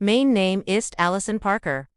Main name ist Allison Parker.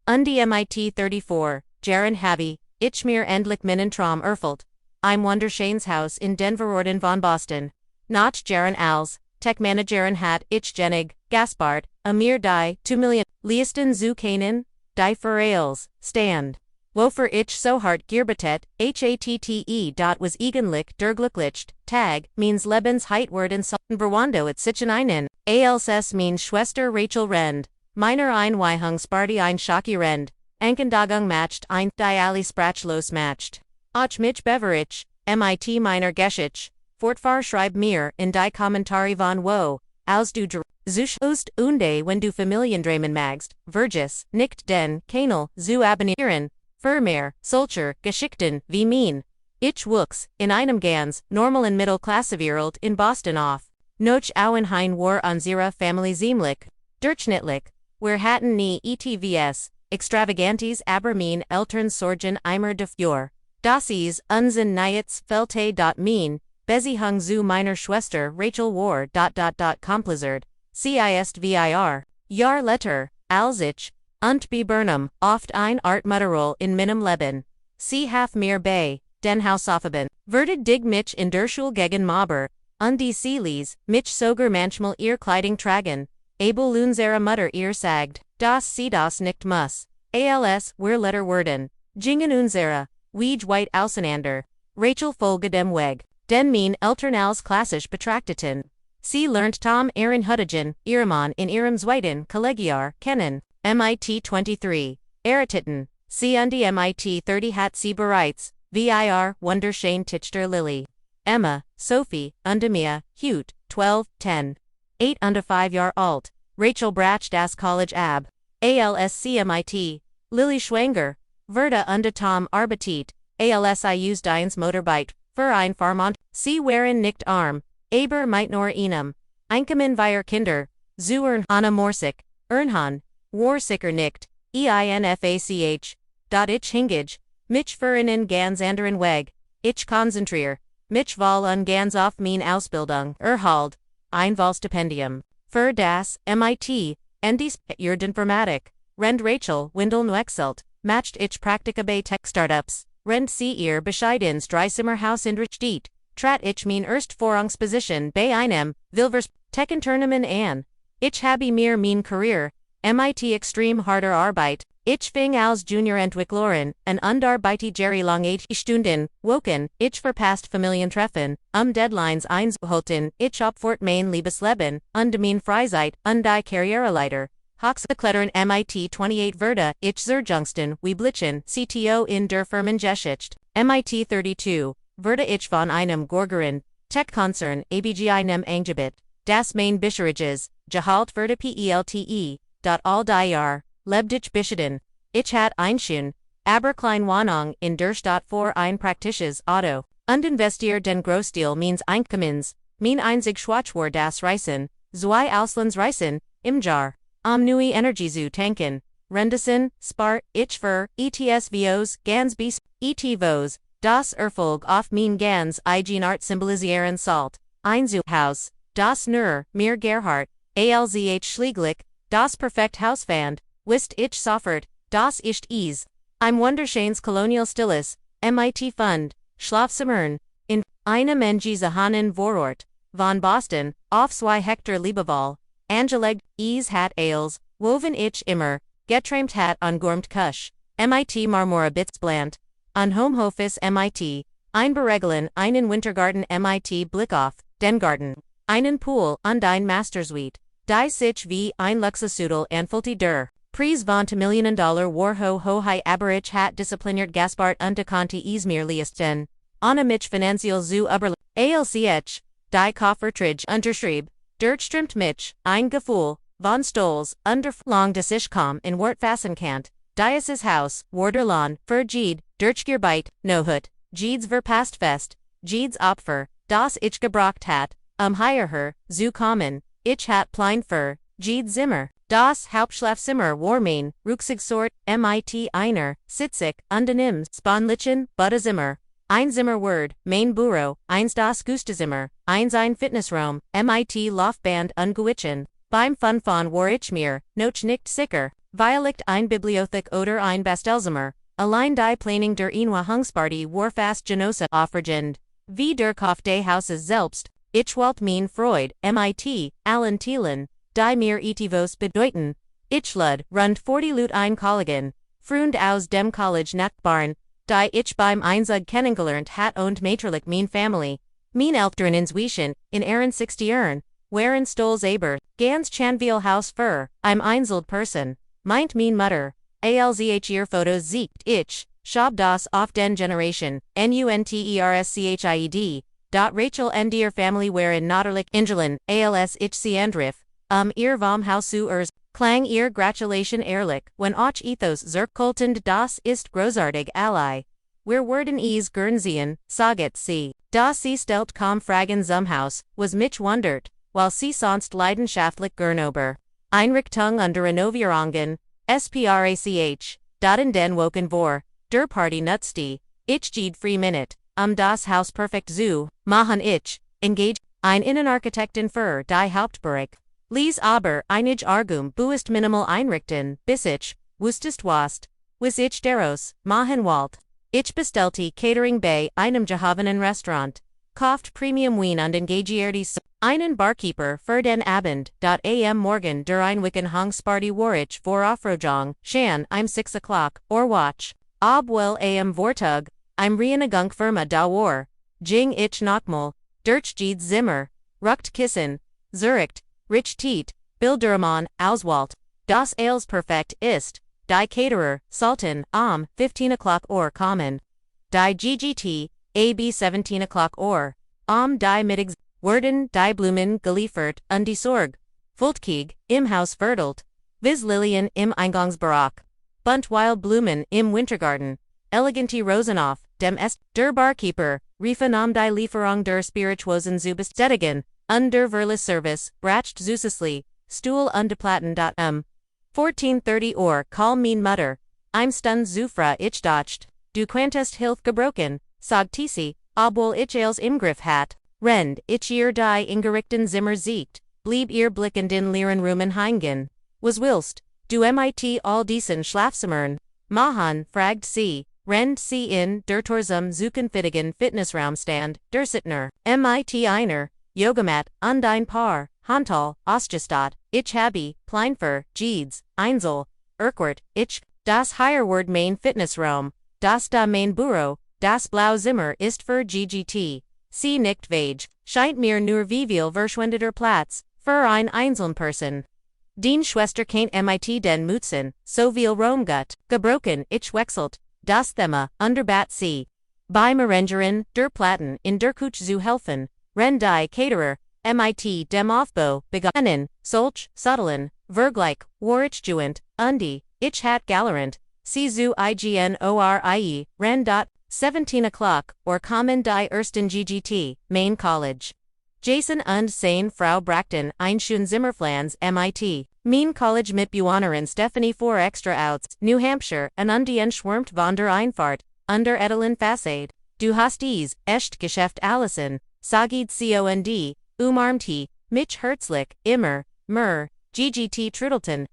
Undi MIT 34, Jaren Havi, ich mir endlich meinen Traum erfüllt. I'm wunderschönes Haus in Denver von Boston. Nach Jaren als, Tech-Managerin hat ich genig, Gaspard, Amir die, 2 Million, Leisten zu kennen, die Verrails, stand. Wofür ich so hart gearbeitet, hatte. Was eigentlich derglücklichst, Tag, means Lebensheitwort in Salten Verwando at sich einen. Als means Schwester Rachel Rend, meiner ein Weihung Sparti ein Schaki Rend, Ankendagung matched ein die Ali Sprachlos matched. Och mich Beverich, MIT meiner Geschichte, Fortfahr schreib mir in die Kommentare von wo, als du Zusch Ost unde wenn du Familiendramen magst, Vergis, nicht den, Kanal, zu abonnieren, Vermeer, Solcher, Geschichten, wie mean. Ich wuchs, in einem ganz, normalen Mittelklassevierelt in Boston auf. Noch Auenhain war unsere Family ziemlich, durchschnittlich, wir hatten nie ETVs, extravagantes aber mein Eltern sorgen immer dafür. Das ist unsinn nichts Felte. Mean, Beziehung zu meiner Schwester Rachel war. Kompliziert, CISTVIR, Jahr letter, als ich, und bei Burnham, oft ein Art Mutterroll in meinem Leben. Sie half mir bei, den Hausaufgaben, würde dig mich in der Schule gegen Mobber, und die Seelies, mich sogar manchmal ihr Kleidung tragen, able unsere Mutter ihr sagt, dass sie das nicht muss. Als, wir letter werden, gingen unsere, Weege white auseinander, Rachel folge dem Weg, den mein Eltern als klassisch betrachteten. Sie lernt Tom Aaron Huttigen, ihrem in ihrem zweiten Kollegiar, kennen. MIT 23, Erititen, sie und die MIT 30 hat sie bereits, vir, wunderschön Tichter Lily. Emma, Sophie, und Mia, Hute, 12, 10. 8 und 5 Jahr alt, Rachel Brach das College ab. ALSCMIT, Lily Schwanger, Verda und Tom Arbitit, ALSI used eins Motorbike, für ein Farmont, sie waren nicht arm, aber mit nur einem. Einkommen wir Kinder, zu Anna Morsik, Ernhan, war sicher nicht, einfach, ich hingage, mich für einen ganz anderen Weg, ich konzentriere, mich wohl und ganz auf mein Ausbildung, erhalt, ein Wahlstipendium, für das, MIT, und dies, Informatik, rend Rachel, Windel nuexelt, matcht ich Praktika bei Tech-Startups, rend sie ihr Bescheid ins Dreizimmerhaus in Richtiet, trat ich mein erst Vorrangsposition bei einem, Wilvers, Tech-Unternehmen an, ich habe mir mein Career, MIT extrem harder Arbeit, ich fing als Juniorentwicklerin, an undarbeite Jerry lange Stunden, woken, ich verpasst Familientreffen, Deadlines einzuhalten, ich opfert mein Liebesleben, und mein Freizeit, und die Karriereleiter. Hochschulklettern MIT 28 Verda, ich Zerjungsten, wie Blitzen, CTO in der Firmengeschichte. MIT 32, Verda ich von einem Gorgerin, Tech-Konzern, ABG einem Angebot, das mein Bischeriges, Gehalt Verda PELTE. All die Jahr, lebd ich Bischeden, ich hat einschön, aber klein Wohnung in der Stadt für ein praktisches Auto, und investier den Großteil means Einkommens, mein einzig Schwachwar das Reisen, zwei Auslandsreisen, im Jahr, nui Energie zu tanken, Rendesen, Spart, ich für, ETSVOs, ganz bis, ETVOs, das Erfolg auf mein ganz eigen Art symbolisieren Salt, ein Haus, das nur, mir Gerhardt, ALZH Schlieglich, das perfekt Hausfand, wisst ich sofort, das ist es. Im wunderschönes Colonial Stilles, MIT Fund, Schlafzimmern, in einem Hanen Vorort, von Boston, auf 2 Hektar Liebewahl, angelegt, hat Ales, woven ich immer, geträumt hat ungurmt Kusch, MIT Marmora Bitzblant, an Homeoffice MIT, ein Beregeln, einen Wintergarten MIT Blickoff, den Garten, einen Pool, und ein Mastersuite. Die sich wie ein Luxusudel anfühlte der Preis von $1,000,000 war ho high aber ich hat diszipliniert Gaspard und konnte mir leisten. Anna mich finanziell zu über ALCH, die Koffertrage unterschrieb, durchströmt mich, ein Gefühl, von Stolz, lang dass ich in Wort fassen kann, dieses Haus, Warderlan, für Jed, durchgearbeit, no hut, Jeds verpasst fest, Jeds Opfer, das ich gebracht hat, hierher, zu kommen. Ich hat plein für, Jed Zimmer, das Hauptschlafzimmer war mein, Rucksagsort, MIT einer, Sitzig, Unternehmen, Spanlichen, Buddha-Zimmer, ein Zimmerword, mein Büro, eins das Gustezimmer, eins ein Fitnessraum, MIT Laufband ungewitchen, Beim Fun von war ich mir, noch nicht sicher, Violicht ein Bibliothek oder ein Bastelzimmer, allein die Planung der Eenwahungsparty war fast genosse aufregend. Wie der Kauf des Hauses selbst, ich wollte mein Freud, mit, allen Teilen, die mir etivos bedeuten, ich lud, rund 40 Lut ein Kollegen, Freund aus dem College Nachbarn, die ich beim Einzug kennengelernt hat und matrlich mein Family, mein Eltern inzwischen, in ihren 60ern, waren stolz aber, ganz Chanville Haus für, einzelt Person, meint mein Mutter, alzh Fotos siegt ich, schab das auf den Generation, Unterschchied, Rachel und ihr Family waren natürlich Ingelen, als ich sie antrif, ihr vom Hausu klang ihr Gratulation ehrlich, wenn auch ethos zurückhaltend das ist großartig ally. Wir werden es gern sehen, sagt sie. Da sie stellt kaum Fragen zum Haus, was mich wundert, weil sie sonst leidenschaftlich gern über Einrichtung und Renovierungen, sprach, dachten den Wochen vor, der Party nutzte, ich jede free Minute, das Haus perfekt zu machen ich, engage, ein Innenarchitektin für die Hauptbereich. Lies aber einig Argum buist minimal einrichten, bis ich, wusstest was ich daraus, machen wollt. Ich bestellte Catering bei einem gehabenen Restaurant, kauft Premium Wein und engagierte einen Barkeeper für den Abend, am Morgen der Einwickenhangsparty war ich vor Aufrogung, schon 6 o'clock, or watch, obwohl am Vortag, Reinigung Firma da war, ging ich nochmal, durch Jeeds Zimmer, ruckt Kissen, Zurich, Rich Tiet, Bildermann, Auswalt, das Ales perfekt ist, die Caterer, Sultan, 15 o'clock or kommen. Die GGT, AB 17 o'clock or, die Mittags, werden die Blumen geliefert, und die Sorg, Fultkig, im Haus verteilt, vis Lilien im Eingangsbereich, bunt wild Blumen im Wintergarten, eleganti Rosen auf, dem est, der Barkeeper, riefe die Lieferung der Spirituosen zubestetigen, der Verlis-Service, bracht zusätzlich, Stuhl und Platten. 14:30 Uhr call mein Mutter, Stund zufra ich dacht, du quantest Hilf gebrochen, sagt sie, obwohl ich als im Griff hat, rend ich ihr die ingerichten Zimmer siegt, blieb ihr Blick in den leeren Rumen hängen. Was willst, du mit all diesen Schlafzimmern? Mahan, fragt sie, rend sie in der Torsum zukunftigen Fitnessraumstand, der Sittner, mit einer, Yogamat, und ein Paar, Handel, ausgestattet, ich habe, Pleinfer, Jeeds, Einzel, Urquhart, ich, das Higherward Main Fitnessraum, das da Main Büro, das Blau Zimmer ist für GGT. Sie nickt vage, scheint mir nur wie viel verschwendeter Platz, für ein Einzelperson. Den Schwester kennt mit den Mutzen, so viel Raumgut, gebrochen, ich wechselt, das Thema, underbat sie. Bei Merengerin, der Platten, in der Küche zu helfen, ren die Caterer, mit dem Aufbau, begonnen, solch, Suttelen, Vergleich, war ich juent, ich hat galerant, sie zu ignorie, ren. 17 o'clock, or kommen die ersten GGT, Main College. Jason und seine Frau brachten ein schön Zimmerflans mit. Mein College mit Buonerin Stephanie 4 extra outs, New Hampshire, und die schwärmt von der Einfahrt, under Edelin Fassade. Du hast dies, echt Geschäft Allison, sagid cond, umarmt, mich herzlich, immer, GGT Trudelton,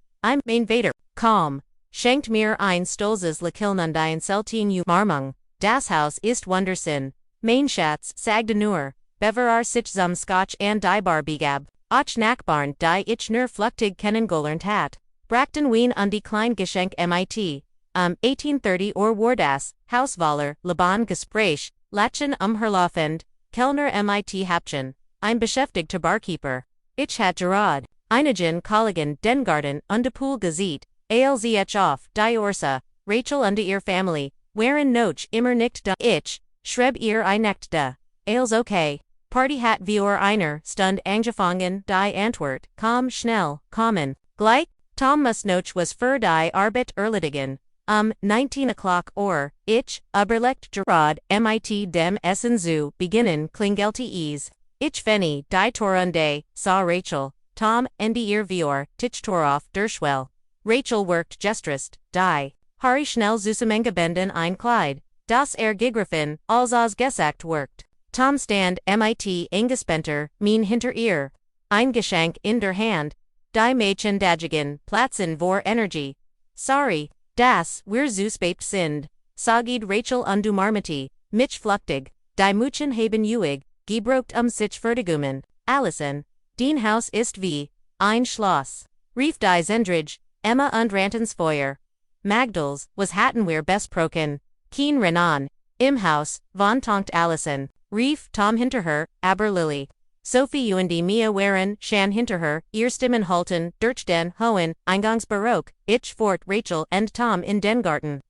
mein Vater, calm, schenkt mir ein stolzes Lächeln und ein Selten Umarmung. Das Haus ist wunderschön. Mein Schatz, sagte nur, bevarar sich zum Scotch and die Bar begab, auch Nachbarn, die ich nur flüchtig kennengelernt hat, brachten Wien und die klein Geschenk mit. 18:30 war das, Hauswaller, Laban Gespräch, Latchen herlaufend, Kellner mit Häppchen, ein beschäftigter Barkeeper. Ich hat gerade, einigen Kollegen den Garten und die Pool gesehen, alzh auf, die Ursa, Rachel und ihr Family, waren noch immer nicht da. Ich, schreib ihr nicht da. Als okay. Party hat wir einer Stund angefangen, die Antwort, komm schnell, kommen. Gleich, Tom muss noch was für die Arbeit erledigen. 19 o'clock or, ich, überlegt gerade, mit dem Essen zu beginnen klingelte es. Ich fenny, die Torunde, saw Rachel, Tom, ende ihr wir, Tisch auf der Schwell. Rachel worked gestrest, die. Harry schnell zusammengebunden ein Kleid, das gegriffen, als gesagt worked. Tom stand mit eingespenter, mein hinter ihr. Ein Geschenk in der Hand, die Mädchen dajigen, Platzen vor Energie. Sorry, das, wir zu spät sind. Sagid Rachel undu marmiti, mich flüchtig, die Mädchen haben uig, gebrocht sich Vertigungen. Allison, den Haus ist wie ein Schloss. Rief die Zendrige, Emma und Rantensfeuer. Magdals, was hatten wir besprochen. Keen Renan, im Haus, von tonkt Allison. Rief Tom hinterher, aber Lily. Sophie und Mia waren, Shan hinterher, ihr Stimmen halten, durch den Hohen, Eingangsbarock, ich fort Rachel und Tom in den Garten.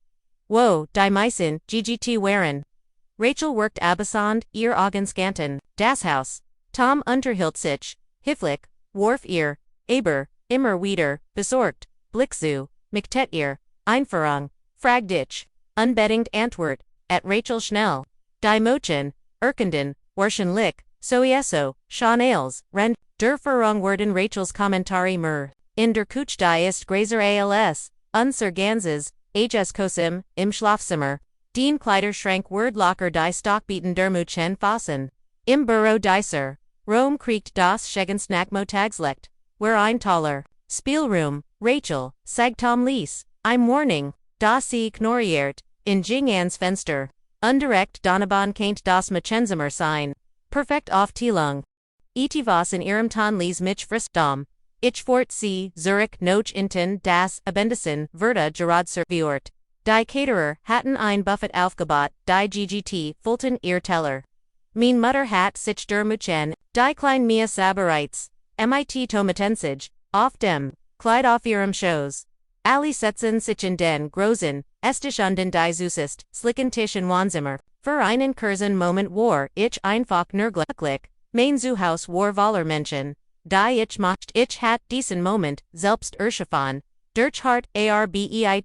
Wo, die Meisen, GGT waren. Rachel worked abesond, ihr Augen scanten, das Haus. Tom unterhielt sich, Hifflich, warf ihr, aber, immer wieder, besorgt, Blickzu, miktet ihr, Einführung, fragt ich, unbedingt Antwort, at Rachel schnell. Die Mochen, Erkenden, wahrscheinlich, sowieso, schon als, Ren, der Führung werden Rachels Kommentare mer. In der Küche die ist Grazer als, unser ganzes, Ages Kosim, im Schlafzimmer. Den Kleiderschrank word locker die Stockbeeten der Muchen fassen. Im Büro dieser. Rom kriegt das Schegensnackmotagslecht. Where ein Taler. Spielroom, Rachel, sagt Tom Lies. Im Morning, da sie ignoriert, in Jingans Fenster. Undirekt Donovan kennt das Machenzimmer sein. Perfekt auf Teilung. Etivas in ihrem Ton Lies mich Fristdom. Ich fort sie, Zurich noch inten das Abendessen, würde Gerard serviert. Die Caterer hatten ein Buffet aufgebaut, die GGT, Fulton ihr Teller. Mein Mutter hat sich der Muchen, die klein Mia Sabereits, mit Tomatensig, auf dem, Kleid auf ihrem Schoß. Alle setzen sich in den großen, Estischanden die Süßest, slicken Tisch in Wohnzimmer. Für einen kurzen Moment war ich einfach nur glücklich, mein Zuhaus war voller Menschen. Die ich mocht, ich hat diesen Moment, selbst erschaffen. Durch hart arbeit.wen,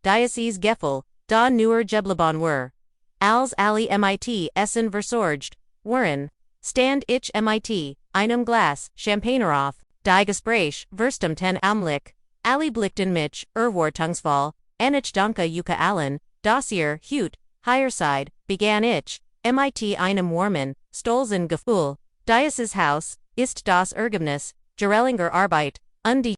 Diocese Gefel, da nur Geblebon were. Als alle mit Essen versorgt, waren. Stand ich mit, einem Glas, Champagner auf, die Gespräch, verstum ten Amlich. Alle blickten mich, Wartungsfall, ich danke Yuka allen, das ihr, Hut, Higherside, begann ich, mit einem warmen, stolzen Gefühl. Dieses Haus, ist das Ergebnis, Gerellinger Arbeit, undies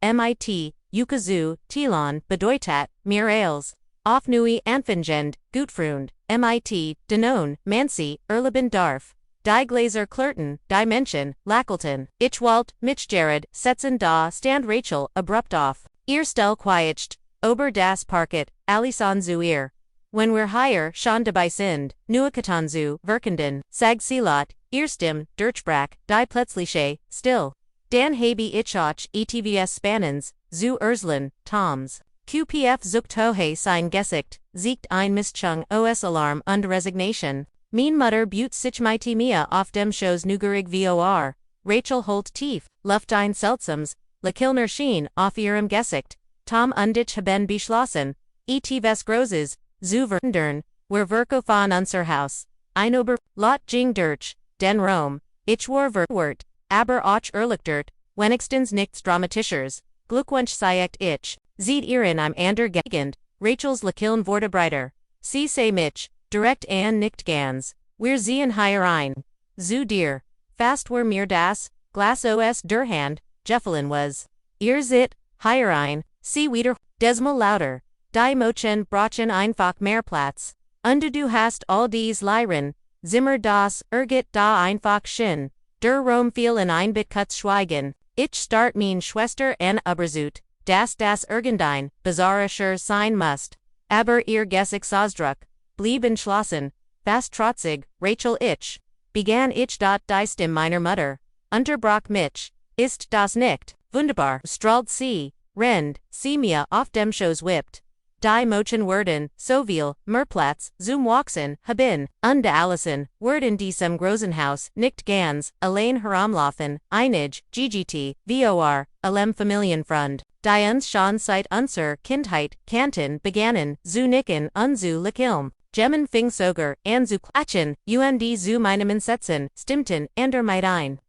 mit, Yuka zu, Tilon, bedeutet, mir als. Auf nui anfangend, Gutfreund, mit, Denon, Mansi, Erleben darf. Die Glaser Klurten, die Menschen, Lackelton, ich wollt, mich Jared, setzen da, stand Rachel, abrupt auf. Ihr Stell quietscht, ober das Parket, Allison zu ihr. When we're higher, schon dabei sind, Nuakatan zu, Virkenden, sag Silat, ihr Stim, Durchbrack, die Plötzliche, still. Dan habe ich auch, ETVS Spannens, zu Urslan, Toms. QPF zucht hohe sein Gesicht, siegt ein Mischung os Alarm und Resignation. Mein Mutter büt sich mit mir auf dem Shows Nugerig vor. Rachel holt tief, luft ein seltsames, Lekilner Schien auf ihrem Gesicht. Tom und ich haben beschlossen, etwas Großes, zu verhindern, wir von unser Haus. Ein Ober, Lot ging durch, den Rom, ich war verwirrt, aber auch erleichtert, wenigstens nichts Dramatischers. Glückwunsch sagt ich, sieht ihr in einem ander Gegend, Rachels Lekiln wurde breiter. Sie sei mich, direkt an nicht ganz, wir sehen higher ein. Zu dir, fast were mir das, Glas os der Hand, Jeffelin was. Ihr seht, higher ein, sie wieder, desmal lauter. Die Mochen brachen einfach mehr Platz. Und du hast all dies Lyren, Zimmer das, ergit da einfach schön. Der Rom fiel in ein Bitkutz Schweigen. Ich start mein Schwester an Überzut, das irgendein, bizarrischer sein must. Aber ihr Gesichtsausdruck, blieb entschlossen, fast trotzig, Rachel ich. Begann ich die Stimme meiner Mutter. Unterbrach mich, ist das nicht, wunderbar, strahlt sie, rennt, sie mir auf dem Schoß whipped. Die Mochen werden, so viel, Merplatz, zum Wachsen, haben, und Allison, werden diesem großen Haus, nicht ganz, allein herumlaufen, einig, GGT, vor, allem Familienfreund. Die uns schon seit unserer Kindheit, kannten, begannen, zu nicken und zu lächeln. Gemmen fing sogar, an zu klatschen, und zu meinem Entsetzen, stimmten, mit ein.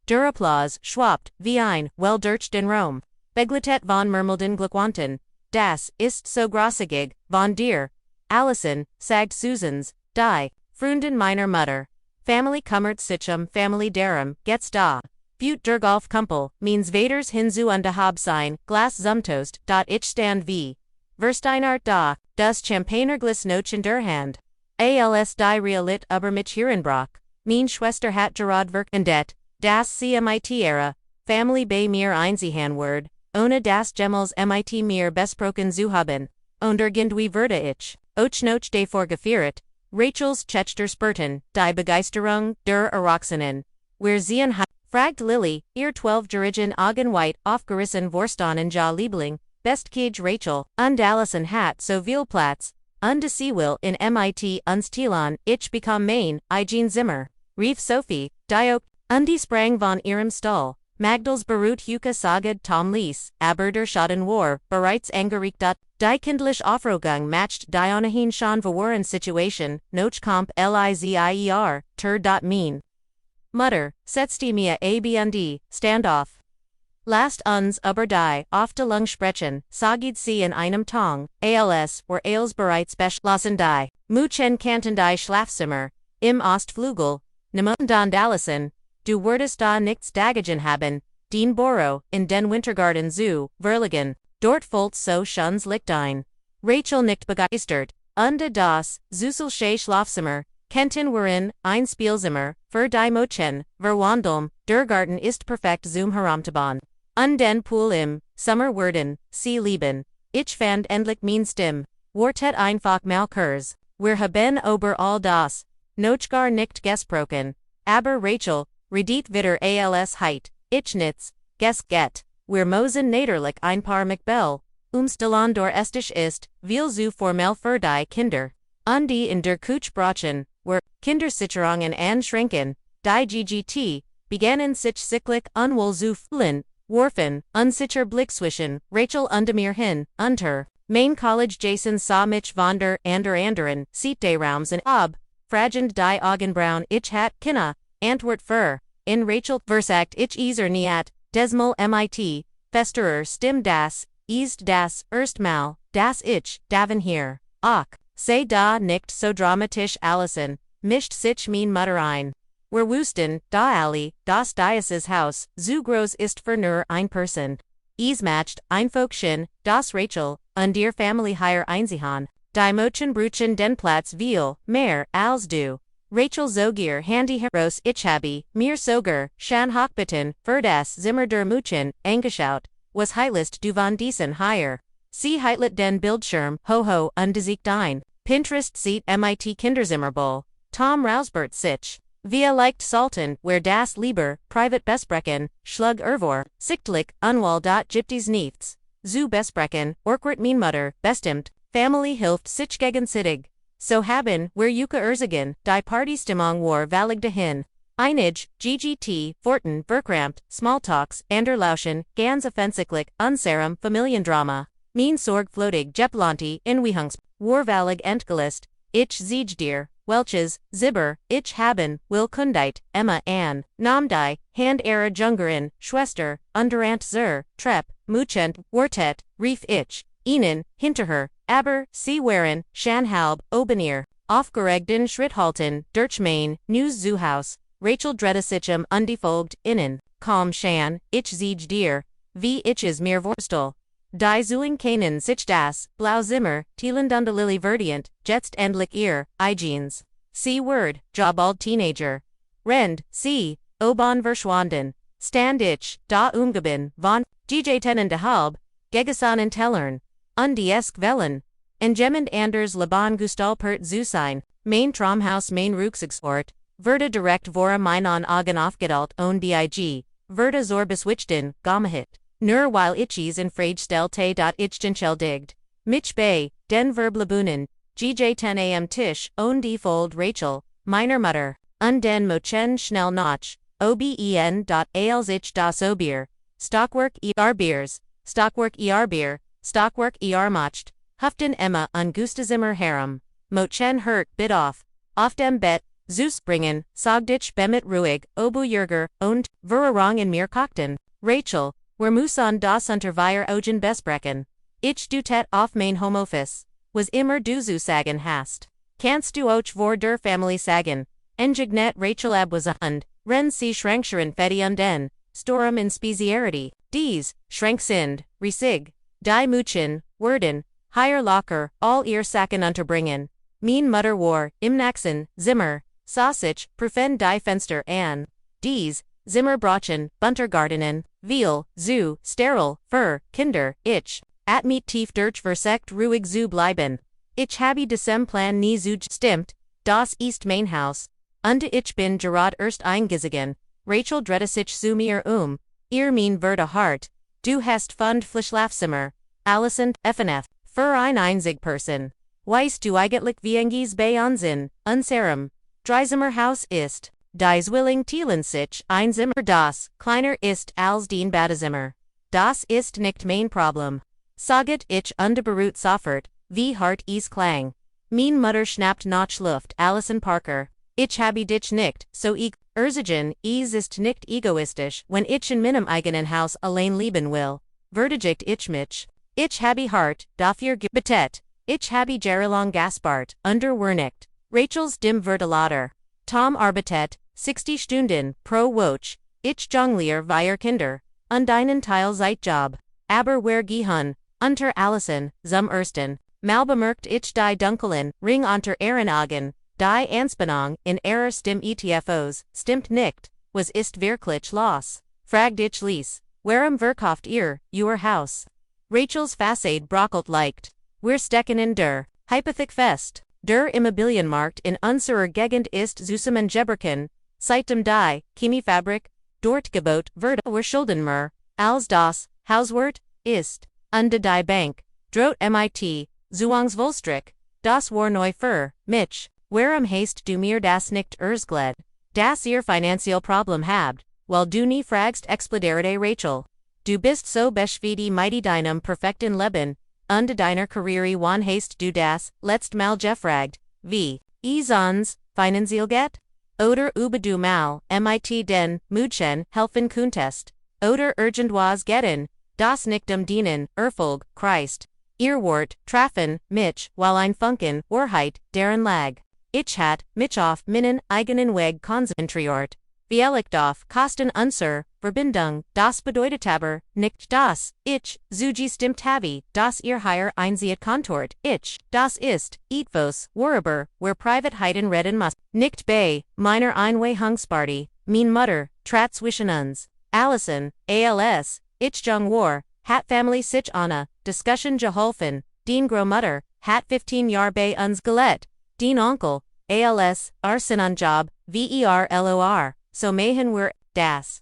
Der Applaus, schwappt, wie ein, well durch den Raum. Begletet von Murmelden Glückwanten. Das ist so großzügig, von dir. Allison, sagt Susans, die, Freunden meiner Mutter. Family kümmert sich Family deren, geht's da. Fut der Golf Kumpel, means Vaders Hinzu und Hab sein, Glas Zumtoast, ich stand wie. Versteinart da, das Champagnerglas noch in der Hand. Als die Realit über mich Hierenbrock, mein Schwester hat gerade verkündet, das CMIT Ära, Family bei mir Einziehhandword, ohne das Gemels MIT mir besprochen zu haben, und irgendwie würde ich, auch noch davor geführt, Rachels Chechter Spurten, die Begeisterung der Erwachsenen, wir sehen fragt Lily, ihr 12-jährigen Augen weit aufgerissen Vorstanen ja Liebling, Bestkij Rachel, und Allison hat so viel Platz, und sie will in MIT unstilan, ich bekam mein, eigen Zimmer, rief Sophie, die und die sprang von ihrem Stuhl, Magdals Berut Huka Sagad Tom Lies, aber der Schaden war, bereits angerichtet, die kindliche Aufregung matcht die ohnehin schon verworren Situation, noch kommt Lizier, mean. Mutter, setzte mir ab&d, standoff. Last uns über die, oft lang sprechen, sagid sie in einem Tong, als, were als bereits beschlossen die, Muchen kannten die Schlafzimmer, im Ostflügel, Niemand und Allison, du würdest da nichts dagegen haben, den Boro, in den Wintergarten zu, verlegen, dort folgt so schönes Licht ein. Rachel nicht begeistert, und das, Süßelsche Schlafzimmer, Kenton worin, ein Spielzimmer, für die Mochen, verwandeln, der Garten ist perfekt zum Herumtaban. Und den Pool im, Sommer werden, sie lieben, ich fand endlich mein Stimm, wartet einfach mal kurz, wir haben über all das, noch gar nicht gesprochen, aber Rachel, redet wieder als heit, ich nichts, get, wir mosen naderlich ein paar Macbell, umstellan door estisch ist, viel zu formell für die Kinder, und die in der Küche brachen, were, Kindersicherungen an Schranken, die GGT, begannen sich cyclic unwohl zu fühlen, warfen, unsicher Blick zwischen, Rachel und mir hin, und her, Main College Jason sah mich von der anderen, siebte Raums in ab, fragend die Augenbrauen ich hat kinna, Antwort für, in Rachel versagt ich nicht, desmal MIT, festerer Stimm das, ist das, erstmal, das ich, daven hier, ach, sei da nicht so dramatisch Allison, mischt sich mein Mutter ein. Wir wussten, da Ali, das Dieses Haus, zu groß ist für nur ein Person. Es matcht, ein Völkchen, das Rachel, und ihr Family hier einziehen, die Mochen bruchen den Platz viel, mehr, als du. Rachel Zogier Handy Heros ich habe, mir sogar, Shan Hochbitten, für das Zimmer der Muchen, angeschaut, was heiligt du von diesen hier. Sie heitlet den Bildschirm, ho, undesiegt ein. Pinterest sieht MIT Kinderzimmerbull, Tom Rausbert sich. Via liked Salton, where das lieber, private besprechen, schlug Ervor, sichtlich, unwall. Gypties nichts, zu besprechen, orkwart mein Mutter, bestimmt, Family hilft sich gegen Sittig. So haben, wir Yuka Erzigen, die Partystimmung war valig dahin. Einig, GGT, Forten, verkrampft, Smalltalks, Anderlauschen, ganz offensichtlich, unserum, Familiendrama. Mein Sorg floatig Jeplanti, in Wehungs, war valig entgelist, ich sieg dir, Welches, Zibber, ich haben, will kundeit, Emma an, Namdai, Hand era Jungerin, Schwester, Underant Trepp, Muchent, Wartet, Rief ich, Ihnen, hinter aber, sie waren, Schanhalb, Obenir, aufgeregten Schritthalten, Durchmain, News Zuhaus, Rachel Dredesichum undefolgt, innen, Kalm Shan, ich sieg dir, wie ich es mir vorstel. Die Zuing Kanen sich das, Blau Zimmer, Thielendunde Lily Verdient, Jetzt endlich ihr, Eigens. Sie Word, Jobald Teenager. Rend, sie, Oban verschwanden. Stand ich, da umgeben, von, GJ de halb, Gegesanen Tellern. Undiesk Wellen. Engemmend Anders Laban Gustalpert Zusein, Main Traumhaus Main Ruxigsport, Verda direkt Vora Meinon Augen aufgedalt on dig, Verda Zorbeswichten, Gamahit. Nur weil ichs in Frage stellte. Ich entschuldigt. Mich bei, den Verblabunen, GJ 10 am Tisch, und die Fold Rachel, meiner Mutter, und den Mochen schnell noch, oben. Als ich das Obier, Stockwork Biers, Stockwork Bier, Stockwork macht, Huften Emma und Gustazimmer Harem, Mochen hurt bit auf dem Bett, Zeus bringen, Sogdich bemit ruhig, Obu Jürger, und, Vererang in mir kochten, Rachel, wir müssen das unter wir Ogen besprechen. Ich du tet auf mein Homeoffice. Was immer du zu sagen hast. Kannst du auch vor der Family sagen. Engignet Rachel ab was a Hund, ren sie schrankscheren fedi und den. Storm inspirierende, Diese, sind, resig, die Muchen, werden, higher locker, all ear sacken unterbringen, Mutter war, imnaxen, Zimmer, Sausage, Profen die Fenster an, Diese, Zimmer brachen, Buntergardenen, Veal, Zoo, Steril, Fur, Kinder, Ich, at meet tief durch versekt ruhig zu bleiben. Ich habe diesem Plan nie zugestimmt, das ist mein Haus. Und ich bin gerade erst eingezogen. Rachel dreht sich zu mir ihr mein würde hart. Du hast fund Schlafzimmer. Allison, FNF, für ein einzig Person. Weißt du eigentlich wie enges bei Unsinn, unserem Dreizimmer Haus ist? Dies willing Thielen sich ein Zimmer das kleiner ist als den Badezimmer. Das ist nicht mein Problem. Saget ich unberuht sofort, wie hart es klang. Mein Mutter schnappt nach Luft. Allison Parker. Ich habe dich nicht, so erzigen, es ist nicht egoistisch, wenn ich in meinem eigenen Haus allein leben will. Verdigigt ich mich. Ich habe hart, dafür gebetet. Ich habe jahrelang gaspart, nicht. Rachels dem Würde lauter. Tom arbeitet, 60 Stunden, pro Woche. Ich jongliere vier Kinder. Und einen Teil Zeitjob. Aber wer gehen, unter Allison, zum ersten. Mal bemerkt ich die Dunklen, Ring unter ihren Augen, die Anspannung in ihrer Stimme etfos, stimmt nicht, was ist wirklich los? Fragt ich ließ, warum verkauft ihr, your Haus? Rachels Fassade brockelt leicht. Wir stecken in der Hypothek fest. Der Immobilienmarkt in unserer Gegend ist zusammengebrochen, seitdem die Chemiefabrik dort gebaut wurde, wir schulden mehr, als das Hauswert ist. Und die Bank droht mit Zwangsvollstreck, das war neu für mich. Warum hast du mir das nicht erzählt? Das ihr finanziell Problem habt, weil du nie fragst exploderte Rachel. Du bist so beschwidi mighty deinem perfekten Leben, und deiner Karriere wann hast du das letzt mal gefragt, wie es uns finanziell geht? Oder du mal mit den Mutchen helfen könntest? Oder irgendwas getten, das nicht dienen, Erfolg, Christ. Ihr wart, trafen, mich, while ein Funken, Wahrheit, deren lag. Ich hat, mich auf meinen eigenen Weg konzentriert. Vielleicht auf Kosten unserer Verbindung, das bedeutet aber nicht, dass ich zugestimmt habe, dass ihr hier einseht kontort. Ich, das ist, etwas, worüber, wir Privatheiten reden muss. Nicht bei meiner Einweihungsparty, mein Mutter, trat zwischen uns. Allison, als, ich jung war, hat Family sich Anna, Discussion geholfen, den Großmutter, hat 15 Jahr bei uns gelebt, den Onkel, als, Arsen Job, verlor, so mehen wir, das.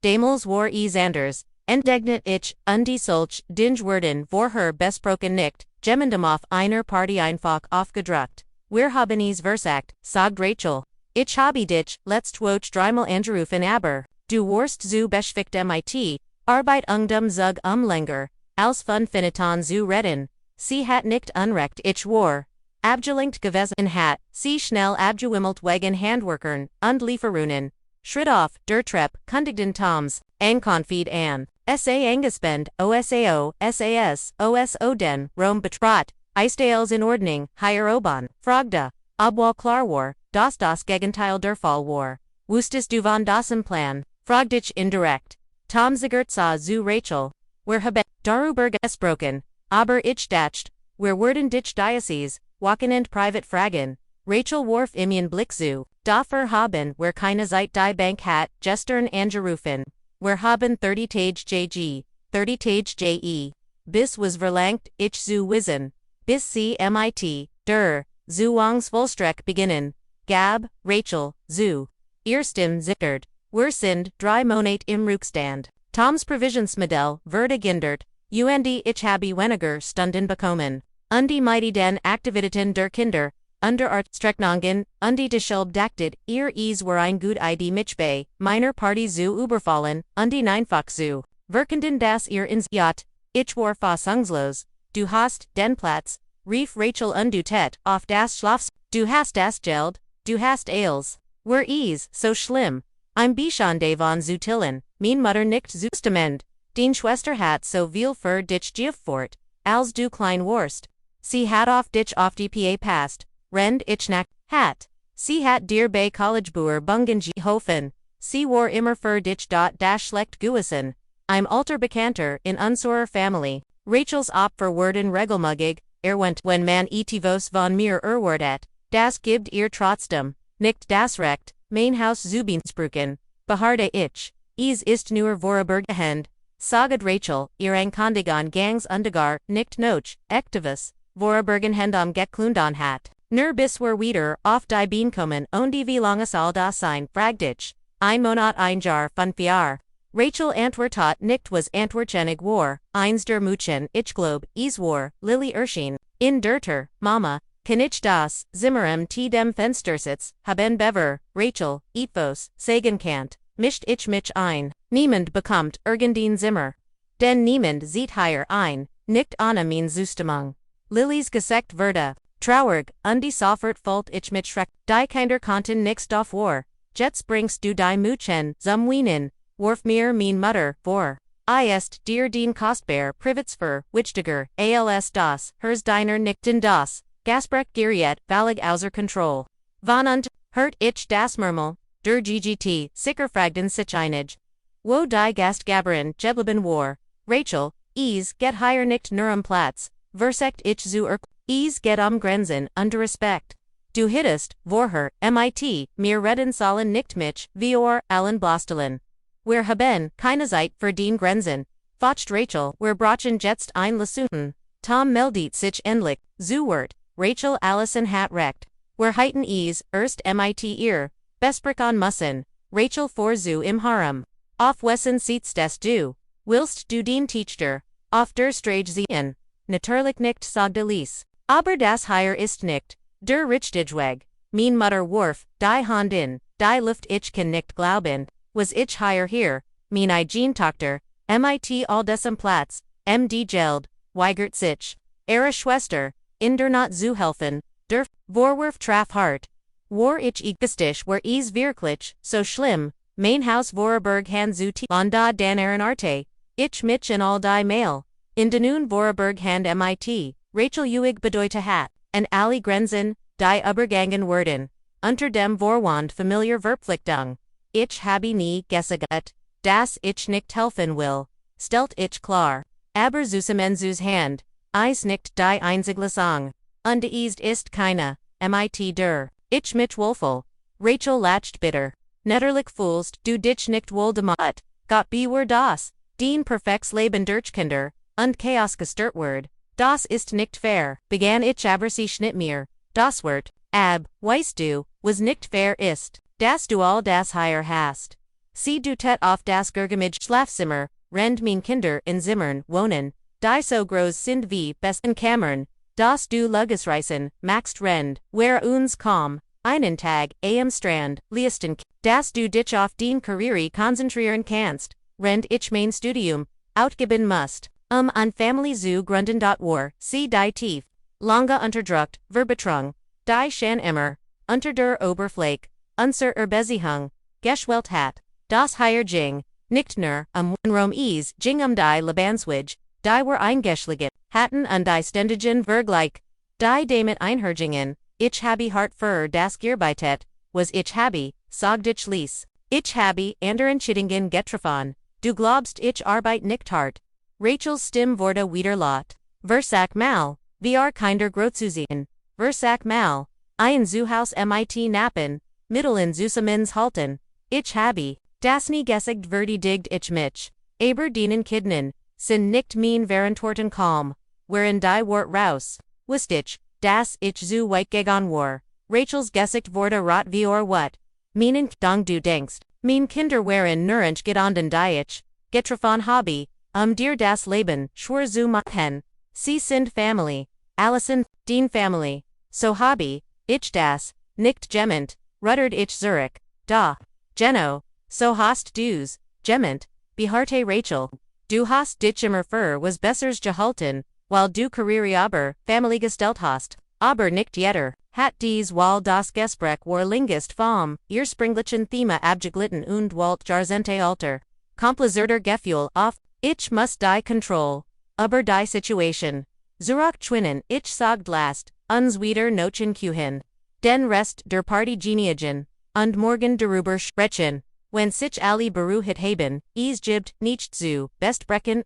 Damals war es anders, entdegnet ich, die solch Dinge werden vor her besprochen nicht, gemeinsam auf einer Party einfach aufgedruckt. Wir haben es versagt, sagt Rachel. Ich habe dich, letzt Woche dreimal angerufen aber, du warst zu beschäftigt mit, Arbeit Zug länger, als von Finitan zu reden. Sie hat nicht unrecht ich war. Abgelenkt gewesen hat, sie schnell abgewimmelt wegen Handwerkern, und Lieferungen. Schritt auf, der Treppe, kundigten Toms, Ankonfid an, sa angespend, osao, oso den, Rom betrot, Eistales in Ordnung, hier oben, fragda, obwohl klar war, das Gegenteil der Fall war. Wusstest du von dasem Plan, fragte ich indirekt. Tom zigert sa zu Rachel. Wir haben darüber gesprochen, aber ich dacht, wir werden dich Diocese, wochenend privat fragen. Rachel warf ihren Blick zu. Dafür haben wir keine Zeit die Bank hat gestern angerufen. Wir haben 30 Tage JG, 30 Tage JE. Bis was verlangt ich zu wissen. Bis sie mit der Zwangsvollstreck beginnen. Gab, Rachel, zu. Ihr Stimme zittert. Wir sind 3 Monate im Rückstand. Toms Provisionsmodell wurde geändert. Und ich habe weniger Stunden bekommen. Und die mighty den Aktivitäten der Kinder. Under Strecknungen, und die dachtet, ihr es war ein gut Idee mich bei meiner Party zu überfallen, und die einfach zu wirkenden das ihr ins Yacht. Ich war fassungslos. Du hast den Platz, rief Rachel und du tät auf das Schlafs. Du hast das Geld, du hast Ales. Wer es so schlimm? Ein bisschen davon zu tillen, mein Mutter nicht zustimmt. Den Schwester hat so viel für dich gefort, als du klein warst. Sie hat auf dich auf die PA passt. Rend ich nach, hat. Sie hat dir bei Collegebuer bungen geholfen. sie war immer für dich das schlecht gewesen. I'm alter bekannter in unserer Familie. Rachel's op für Worden regelmäßig, went, wenn man etwas von mir erwartet, das gibt ihr trotzdem, nicht das Recht, mein Haus zu beanspruchen, beharrte ich. Es ist nur vorübergehend, sagte Rachel, ihr Ankündigung gangs undegar, nicht noch, etwas, vorübergehend geklundan hat. Nur bis wir wieder auf die Beine kommen und wie lange soll das sein, fragte ich. Ein Monat ein Jahr 5 Jahre. Rachel antwortet nicht was antwortgenig war, eins der Muchen, ich glaub, es war, Lily erschien, in der Mama, kann ich das, Zimmerem dem Fenstersitz, haben bever, Rachel, etwas, sagen kannt, mischt ich mich ein. Niemand bekommt irgendein Zimmer. Denn niemand sieht hier ein, nicht ohne mein Zustimmung. Lillys Gesicht wurde traurig, und die sofort folgt ich mit Schreck, die Kinder konnten nix davor. Jetzt bringst du die Muchen zum Weinen, warf mir mein Mutter vor. Ist dir den kostbar Privatsphäre, wichtiger, als das, hers deiner nicht denn das, Gasprecht geriet, völlig außer Kontrolle. Von und, hört ich das Murmel, der GGT, sicher fragten sich einig. Wo die Gastgeberin geblieben war, Rachel, es geht hier nicht nur Platz, versekt ich zu es geht Grenzen und Respekt. Du hittest, vorher, mit, mir reden sollen nicht mich, wir allen blostelen. Wir haben keine Zeit für den Grenzen, focht Rachel, wir brauchen jetzt ein Lesson. Tom meldet sich endlich, zu Wort, Rachel Allison hat recht. Wir heiten es, erst mit ihr, besprechen müssen, Rachel vor zu im Harem. Auf wessen Seats des du, willst du den Teacher, auf der Strage sehen, natürlich nicht sagte Lise. Aber das hier ist nicht, der richtige Weg, mein Mutter warf, die Hand in, die Luft ich kann nicht glauben, was ich hier, mein eigen Tochter, mit all diesem Platz, die Geld, weigert sich, ihre Schwester, in der not zu helfen, der Vorwurf traf hart. War ich egoistisch war es wirklich, so schlimm, mein Haus vorübergehend zu von da deren Arte, ich mich in all die Mail, in den nun vorübergehend mit, Rachel Uig bedeute hat, und alle Grenzen, die übergangen wurden, unter dem Vorwand familiar Verpflichtung. Ich habe nie gesagt, dass ich nicht helfen will, stellt ich klar. Aber Zusammenzus Hand, ist nicht die einzige Lösung. Und es ist keine, mit der, ich mich wohlfühl. Rachel lacht bitter. Netterlich fühlst du dich nicht wohl damit, Gott bewahre das, den perfekts Leben durch Kinder, und Chaos gestört wird. Das ist nicht fair, begann ich aber sie schnitt mir, das Wort, weißt du, was nicht fair ist, dass du all das hier hast. Sie du tet auf das Gergemage Schlafzimmer, rend mein Kinder in Zimmern wohnen, die so groß sind wie besten Kammern, das du Lugesreisen, maxst rend, where uns kaum, einen Tag, am Strand, liesten, dass du dich auf den Karriere konzentrieren kannst, rend ich mein Studium, outgeben musst. An Familie zu gründen. War, sie die tief, lange unterdrückt, verbetrung, die Schan immer, unter der Oberfläche, unser Beziehung, geschwelt hat, das hier ging, nicht nur, Rom es ging die Lebenszweig, die were eingeschlagen, hatten und die ständigen Vergleich, die damit einhergingen, ich habe hart für das gearbeitet, was ich habe, sagt ich ließ, ich habe anderen Chittingen getroffen, du glaubst ich arbeit nicht hart. Rachel's Stimme wurde wieder laut. Versak mal, wir Kinder großzusehen. Versak mal, ein Zuhaus mit nappen, Mitteln zusammens halten. Ich habe, das nie gesagt verteidigt ich mich. Aber denen Kidnen, sind nicht mein Verantworten kaum, wherein die Wort raus. Wusst ich, dass ich zu weit gegangen war. Rachel's Gesicht wurde rot wie what. Meinen Dong du denkst, mein Kinder waren nirgends geanden die ich, getroffen habe. Dir das Leben, schwur zu machen, sie sind Familie, Allison, den Familie, so habe, ich das, nicht gement, ruddert ich Zurich, da, Geno, so hast du's, gement, beharrte Rachel, du hast dich immer für was Bessers gehalten, weil du Karriere aber, Familie gestellt hast, aber nicht jetter, hat dies weil das Gespräch war längst vom, ihr springlichen Thema abgeglitten und walt jahrzehnte alter, komplizierter Gefühl auf, ich muss die Kontrolle, aber die Situation. Zurach Schwinnen, ich sagt last, uns wieder nochen kuhin. Den Rest der Party Geneagen, und morgen darüber sprechen. Wenn sich alle beruhigt haben, es gibt nicht zu besprechen,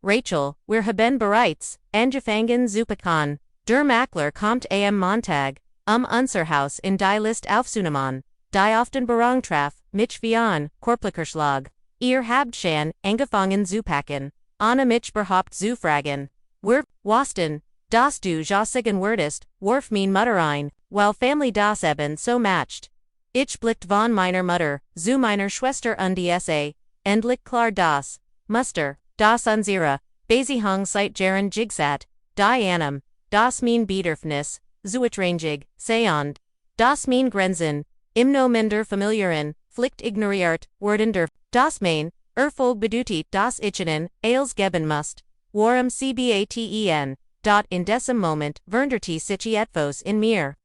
Rachel, wir haben bereits angefangen zu packen. Der Makler kommt am Montag, unser Haus in die List aufzunehmen. Die often Berantraf, mich wie an, Korplikerschlag. Ihr habt schon angefangen zu packen. Anna mich berhaupt zu fragen. Wir wasten, dass du ja sagen würdest, warf mein Mutter ein, weil Family das eben so matcht. Ich blickt von meiner Mutter, zu meiner Schwester und sa, endlich klar das, Muster, das unsere, Beziehung seit Jahren jigsat, die Annam, das mein Bedürfnis, zuetrangig, sehend, das mein Grenzen, no minder familiaren, Pflicht ignoriert, werden das mein, bedeutet das Ichenen, als geben must, warum cbaten, dot in diesem Moment, vernderte sich etwas in mir.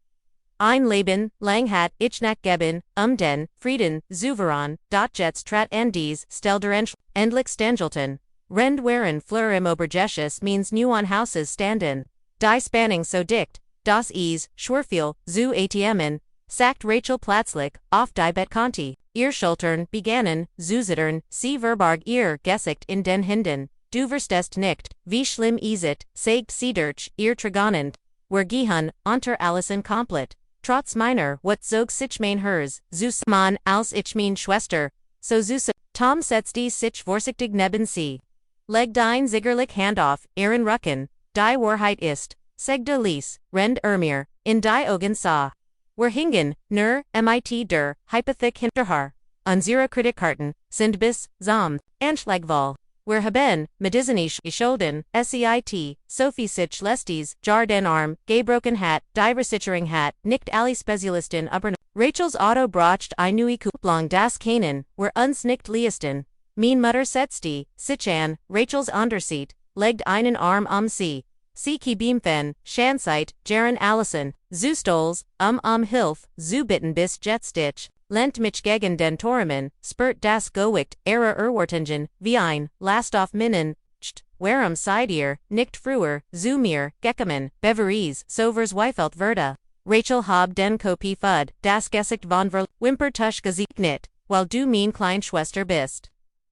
Ein Leben, lang hat ich nach geben, den, Frieden, souverän, dot jetzt trat an dies, Stelderensch, endlich stangelten. Rend waren Fleur im Obergeschoss means new on houses standen. Die Spanning so dicht, das schwerfiel, zu atmen, sagt Rachel plötzlich, auf die Bettkante. Ihr Schultern begannen, zu zittern, sie verbarg ihr Gesicht in den Händen. Du verstehst nicht, wie schlimm ist, sagt sie durch ihr Trigonend. Wir gehen, unter Allison komplett. Trotz meiner, what zog sich mein Hers, Zeus man, als ich mein Schwester, so Zeus, Tom setzte sich vorsichtig neben sie. Leg dein ziggerlich Hand auf, ihren Rücken, die Wahrheit ist, segde Lies, rend mir, in die Augen sah. Wir hingen, nur, mit der, Hypothek hinterher. Unsere Kreditkarten, sind bis, zum, Anschlagval. Wir haben, medizinisch geschulden, seit, Sophie sich lestes, Jardin arm, gebroken hat, die Versicherung hat, nicht alle Spezialisten aber Rachels Auto bracht ein neue Kupplung das Kanen, wir uns nicht leisten. Mein Mutter setzte, sich an, Rachels Unterseat, legt einen Arm sie. Sie beamfen, Schanzeit, Deren Allison, zu Stolz, Hilf, zu bitten bis Jetstitch. Lent mich gegen den Tormen, spurt das Gewicht, Erwartungen, wie ein, last auf Minnen, warum seid ihr, nicht früher, zu mir, gekommen, Beveries, so Zweifelt würde. Rachel hab den Kopie fud, das Gesicht von Wimpertusch gesegnet, weil du mein Kleinschwester bist.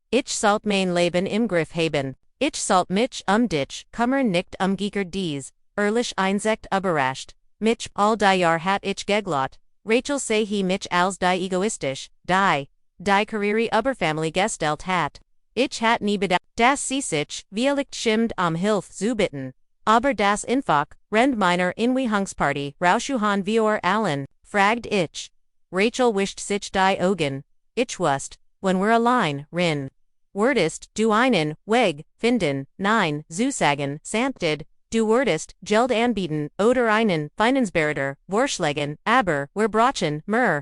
Ich sollt mein Leben im Griff haben, ich sollt mich dich, kummer nicht geekert dies, ehrlich Einsicht überrascht, mich all die Jahr hat ich geglaubt. Rachel say he mich als die egoistisch, die Karriere Family gestellt hat. Ich hat nie bedacht, dass sie sich, vielleicht schimmt Hilf zu bitten. Aber das Infok, rend meiner Inwehungsparty, Rauschuhan vior allen, fragt ich. Rachel wischt sich die Augen. Ich wusst, when we're allein, rin. Wordest, du einen, Weg, finden, nein, zu sagen, santed. Du wurdest, Geld anbieten, oder einen, Finanzberater, vorschlagen, aber, wir brauchen,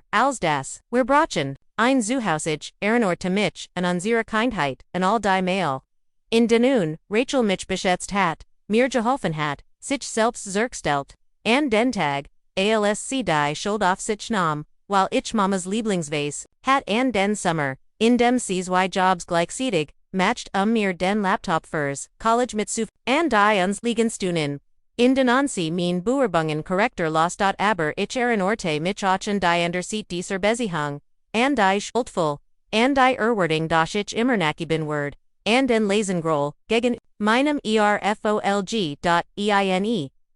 als das, wir brauchen, ein Zuhause, Erinnerung mich, an unsere Kindheit, an all die Mail. In den Rachel mich beschätzt hat, mir geholfen hat, sich selbst zurückstellt, an den Tag, als die Schuld auf sich nahm, weil ich Mamas Lieblingsvase, hat an den Sommer, in dem sie zwei Jobs gleichzeitig, matcht mir den Laptop fürs College mit and die uns Liegenstunden. In den mein Bewerbungen korrekter los aber ich erinnerte mich an die Unterseat dieser Beziehung, and die schuldvoll, and die Erwording das ich immer nachgeben word, and den Lesengroll, gegen meinem erfolg.eine,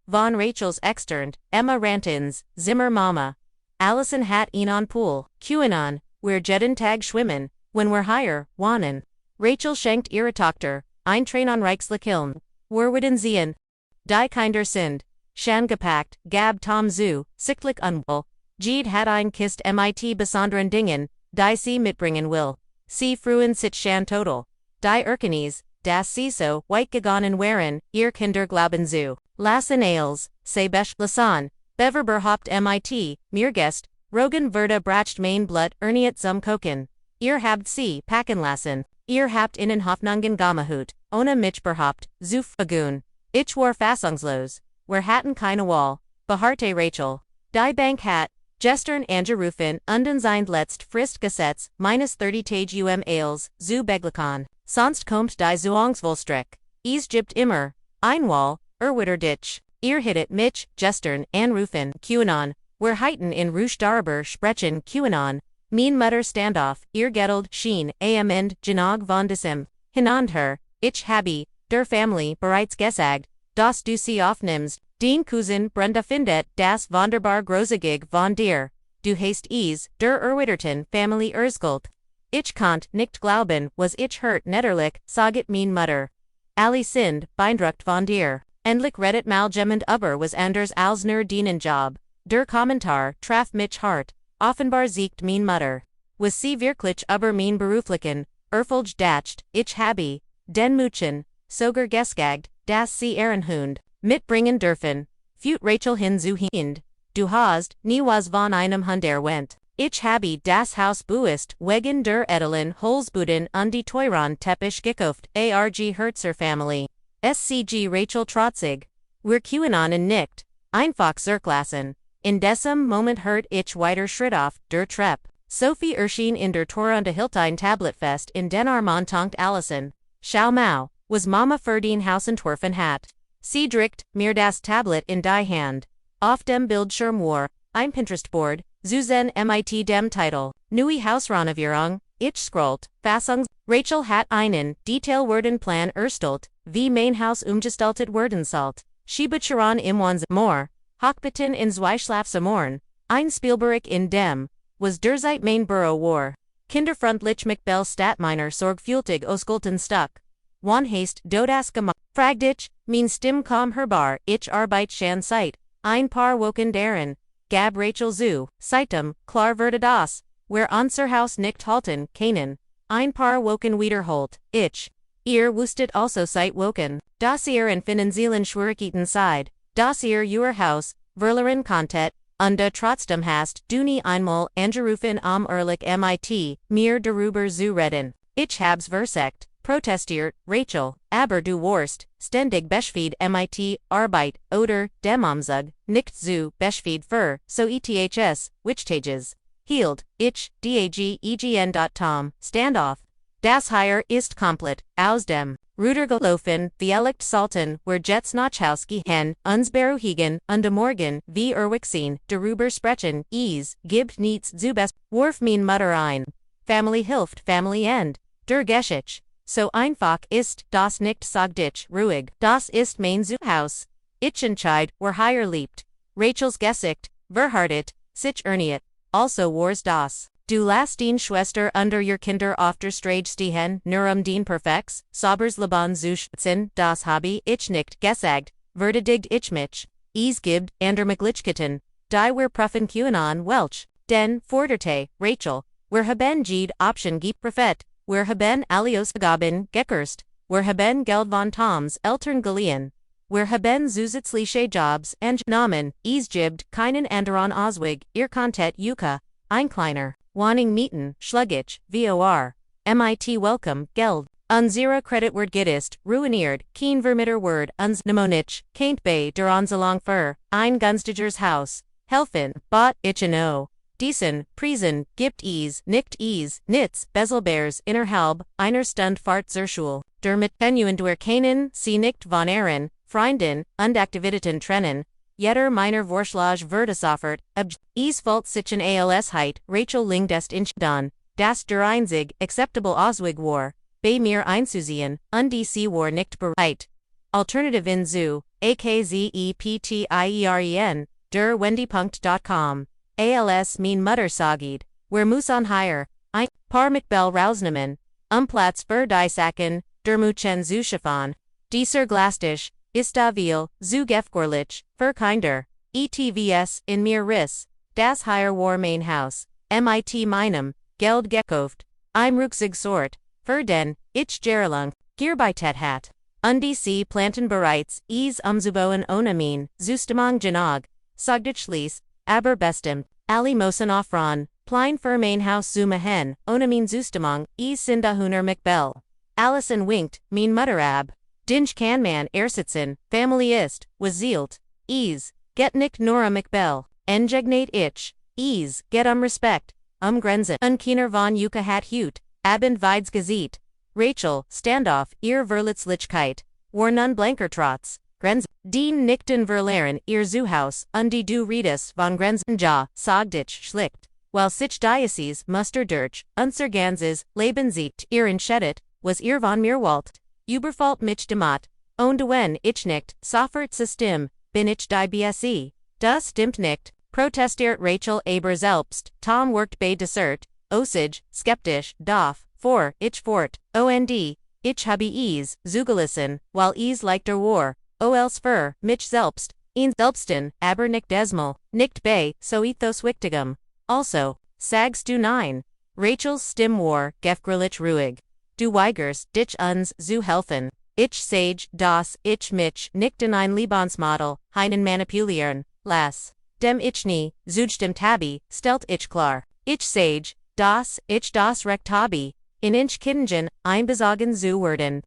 von Rachels externt, Emma Rantins, Zimmer Mama. Allison hat ihn on Pool, QAnon, wir jeden Tag schwimmen, when we're higher, wohnen. Rachel schenkt ihre Tochter, ein Train on Reichslekiln, Werwiden sehen. Die Kinder sind, Shan gepackt, gab Tom zu, sichtlich unwohl, Jede hat ein Kist mit besonderen Dingen, die sie mitbringen will. Sie fruen sich Shan total. Die Erkenis, das sie so weit gegangen waren, ihr Kinder glauben zu. Lassen als, Sebesch Lasan, Beverber haupt mit, mir Gest, Rogan Verda bracht mein Blut erniet zum Koken. Ihr habt sie packen lassen. Ihr habt innen Hoffnungen Gamahut, ohne mich berhaupt, Zuf Agun. Ich war fassungslos. Wir hatten keine Wahl. Beharrte Rachel. Die Bank hat, gestern angerufen und sein letzt Frist Gesetz, -30 Tage als, zu beglückan. Sonst kommt die Zuangsvollstreck. Es gibt immer, einmal, Dich. Ihr hittet mich, gestern, anrufen, QAnon. Wir heiten in Rush darüber sprechen QAnon. Mein Mutter standoff, ihr Getteld, schien, am Ende, Genog von diesem, Hinandher, ich habe, der Family, bereits gesagt, dass du sie aufnimmst, den Cousin, Brenda findet, das wunderbar großzügig von dir, du hast es, der erwiderten Family erzählt. Ich konnt nicht glauben, was ich hört netterlich, sagt mein Mutter. Alle sind, beeindruckt von dir. Endlich redet mal jemand über was anders als nur deinen Job. Der Kommentar traf mich hart. Offenbar siegt mein Mutter. Was sie wirklich über mein beruflichen Erfolg dacht, ich habe, den Mütchen, sogar gesagt, dass sie ihren Hund mitbringen dürfen. Führt Rachel hinzuhend. Du hast nie was von einem Hund erwähnt. Ich habe das Haus buist wegen der edlen Holzbuden und die teuren Teppich gekauft, arg Herzer Family. SCG Rachel trotzig. Wir QAnon und nicht. Einfach zurücklassen. In diesem Moment hört ich weiter Schritt auf der Treppe. Sophie erschien in der Tor und hielt ein Tabletfest in den Armen tonkt Allison. Schau mal, was Mama für den Haus entworfen hat. Sie drückt mir das Tablet in die Hand. Auf dem Bildschirm war ein Pinterest-Board, Susan mit dem Titel, Neue Hausrenovierung, ich scrollt, Fassungs, Rachel hat einen Detailwurdenplan erstellt, wie mein Haus umgestaltet werden sollt. Schiebetscheran im More, Hochbetten in Zweischlafzimmern, ein Spielberg in dem, was derzeit mein Büro war. Kinderfreundlich McBell Statminer sorgfältig ausgelten Stuck. Wann hast du das gemacht? Fragt ich, mein Stimm kam herbar, ich arbeit schon seit ein paar Wochen daran. Gab Rachel zu, Seitum, klar würde das, wer unser Haus nicht halten können. Ein paar Wochen wiederholt, ich. Ihr wusstet also seit Wochen, dass ihr in finanziellen Schwierigkeiten seid, dass ihr Haus, verlieren konntet, und trotzdem hast du nie einmal angerufen ehrlich mir darüber zu reden. Ich hab's versagt, protestiert, Rachel, aber du warst, ständig beschäftigt mit Arbeit, oder dem Umzug, nicht zu beschäftigt für, so eths, Wichtages. Hielt, ich, dagegn.tom, standoff. Das hier ist komplett, aus dem, Rudergelaufen, Dialekt Salten, wer jetzt nach Haus gehen, uns beruhigen, und morgen, wie erwachsen, darüber sprechen, gibt nichts zu warf mein Mutter ein. Family hilft, Family end, der Geschichte. So einfach ist das nicht, sagt ich, ruhig, das ist mein Zuhause. Ich entscheid, wer hier lebt. Rachels Gesicht, verhartet, sich erniet, also wars das. Du lässt den Schwester under ihr Kinder auf der Straße stehen, nur den Perfekts, Sabers Leben zu schützen, das habe ich nicht gesagt, verteidigt ich mich. Es gibt andere Möglichkeiten, die wir prüfen können welch, denn, forderte, Rachel, wir haben jede Option geprüft, wir haben Alios Gaben gekürzt, wir haben Geld von Toms Eltern geliehen, wir haben zusätzliche Jobs entnommen, es gibt keinen anderen Ausweg, ihr konntet Yuka, ein kleiner. Wanting mieten, schluggich, vor. Mit welcome, Geld. Unsere Kreditwort ist, ruiniert, kein Vermieterwort, uns nemonich, keint bei der Anzahlung für, ein günstigeres Haus. Helfen, bot, ich no. Diesen, Prisen, gibt nicht, nichts, Bezelbeers, innerhalb, einer Stund Fahrt zur Schule. Der mit genuin keinen, sie nicht von Ehren, Freunden, und Aktivitäten trennen. Jeder meiner Vorschlag würde sofort, es folgt sich als heit, Rachel lingdest in dann, das der einzig, acceptable Ausweg war, bei mir einzusehen, und sie war nicht bereit. Alternative in zu, akzeptieren, der Wendy.com. Als mein Mutter sagid, wer muss an hier, ein paar McBell rausnehmen, Platz für die Sachen, der Muchen zu schaffen, dieser Glastisch, ist da viel, zu gefährlich, für Kinder, etvs, in mir riss, das hier war mein Haus, mit meinem, Geld gekauft, im Ruckzug sort, für den, ich Gerlung, Gearbeitet hat. Und sie planten bereits, umzubauen ohne mein, Zustimmung genog, sagt ich schließ, aber bestimmt, alle müssen aufran, plein für mein Haus zu machen, ohne mein Zustimmung, sind da Huner McBell. Allison winkt, mein Mutter ab. Dinge kann man ersitzen, Family ist, was zielt, get nicht Nora McBell, engegnate ich, get Respekt, Grenzen, keiner von Yuka hat hut, abend weids gesieht. Rachel, standoff, ihr Verletzlichkeit, war nun blanker trotz, Grenzen, den nickten verlehren, ihr Zuhaus, die du redest von Grenzen ja, sagt ich schlicht. while sich Diocese muster durch, unser ganzes Leben sieht ihr entscheidet, was ihr von mir wollt. Überfalt mich demat, und wenn ich nicht, sofort System, bin ich die BSE. Das stimmt nicht, protestiert Rachel aber selbst. Tom worked bei Dessert, Osage, skeptisch, dof, for, ich fort, und, ich habe es, zugelassen, weil es leichter war, als für, mich selbst, ihn selbsten, aber nicht desmal, nicht bei, so ethos wichtigem. Also, sagst du nein. Rachel's Stimme war, gefgrillich ruhig. Du weigerst, dich uns zu helfen. Ich sage, dass ich mich nicht in ein Lebensmodell, einen manipulieren, lass. Dem ich nie, zugestimmt habe, stellt ich klar. Ich sage, dass ich das Recht habe, in ich Kindern einbezogen zu werden.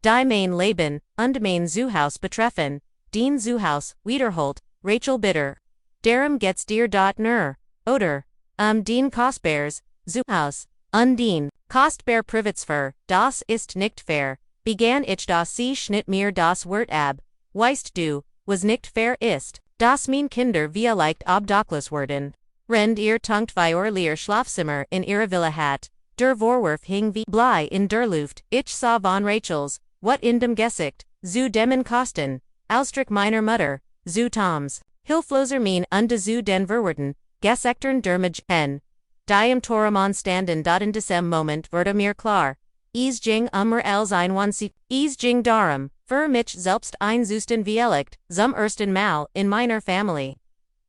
Die mein Leben, und mein Zuhause betreffen, den Zuhause, wiederholt, Rachel bitter. Darum geht's dir dort nur, oder, den Kostbares, Zuhause, und den, Kostbar Privatsphäre, das ist nicht fair, begann ich das sie schnitt mir das Wort ab, weißt du, was nicht fair ist, dass mein Kinder vielleicht obdachlos werden. Rend ihr tunkt vior leer Schlafzimmer in ihre Villa hat, der Vorwurf hing wie Blei in der Luft, ich sah von Rachels, what in dem Gesicht, zu demmen Kosten, Ausdruck meiner Mutter, zu Toms, Hilfloser mein und zu den Verwerten, Gesektern der Hen. Die Toramon standen dort in diesem Moment wurde mir klar. Es ging als einwanzig, es ging darum, für mich selbst ein zusten Dialekt, zum ersten Mal in meiner Familie.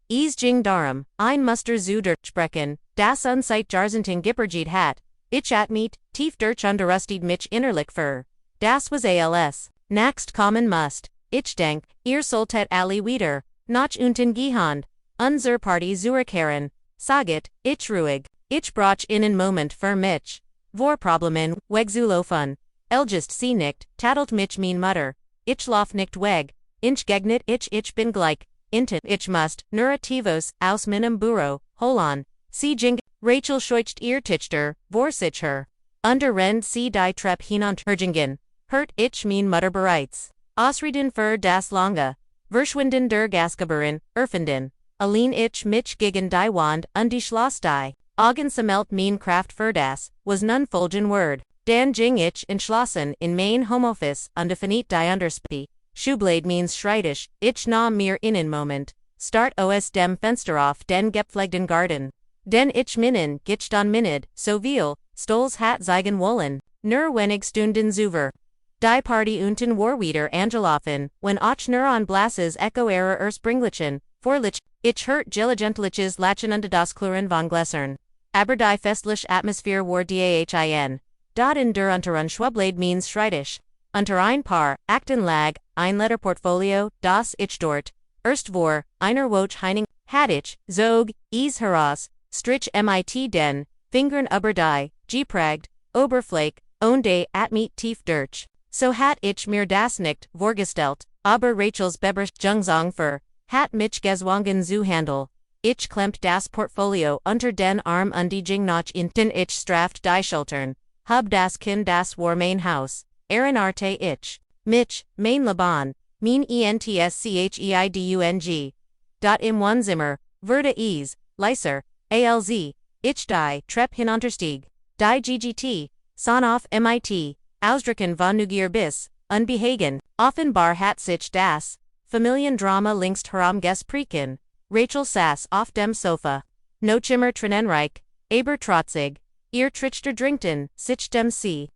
Es ging darum, ein Muster zu durchsprechen, das uns seit Jahrzehnten geprägt hat. Ich at mich, tief durch unterrustet mich innerlich für. Das was als, nächst kommen must. Ich denk, ihr solltet alle wieder, nach unten gehen, unser Party zurückkehren. Saget, ich ruhig, ich brauch einen Moment für mich. Vor Problemen, weg zu laufen. Elgest sie nicht, tattelt mich mein Mutter. Ich lauf nicht weg, ich gegnet ich bin gleich, inten ich must, nurativos, aus meinem Büro, holan. Sie jing, Rachel scheucht ihr Tichter, vor sich her. Under rend sie die Treppe hinuntergingen, hört ich mein Mutter bereits. Ausreden für das lange, verschwinden der Gasgeberin, erfinden. Allein ich mich gegen die Wand und die Schloss die. Augen sammelt mein Kraft für das, was nun folgen Word. Dan ging ich entschlossen in mein Homeoffice und finit die Unterspi. Schublade means schreitisch, ich nahm mir einen Moment. Start aus dem Fenster auf den gepflegten Garten. Den ich minnen, gicht an minned, so viel, stolz hat zeigen wollen. Nur wenig Stunden zuver. Die Party unten war wieder angelaufen, wenn auch nur an Blasses Echo era Springlichen, vorlich, ich hört diligentliches Lachen und das Klirren von Gläsern. Aber die festliche Atmosphäre war dahin. Dort in der Unteren Schwublade means schreitisch. Unter ein paar Akten lag, ein Letterportfolio, das ich dort, erst vor, einer Woche heining, hat ich, zog, es heraus, strich mit den, Fingern über die, gepragt, Oberfläche, und at mich tief durch. So hat ich mir das nicht vorgestellt, aber Rachels Bebersch Jungsong für, hat mich gezwungen zu handel. Ich klemmt das Portfolio unter den Arm und die ging nach hinten ich straft die Schultern, hub das Kind das war mein Haus, arte ich, mich, mein Leben, mein entscheidung. Dot im Wohnzimmer, würde es, leiser, alz, ich die Treppe hinunterstieg, die GGT, son auf mit, ausdrücken von Neugier bis, unbehagen, offenbar hat sich das, Familiendrama längst herumgesprochen. Rachel saß auf dem Sofa. Nochimmer tränenreich, aber trotzig, ihr Trichter drinkten, sich dem See.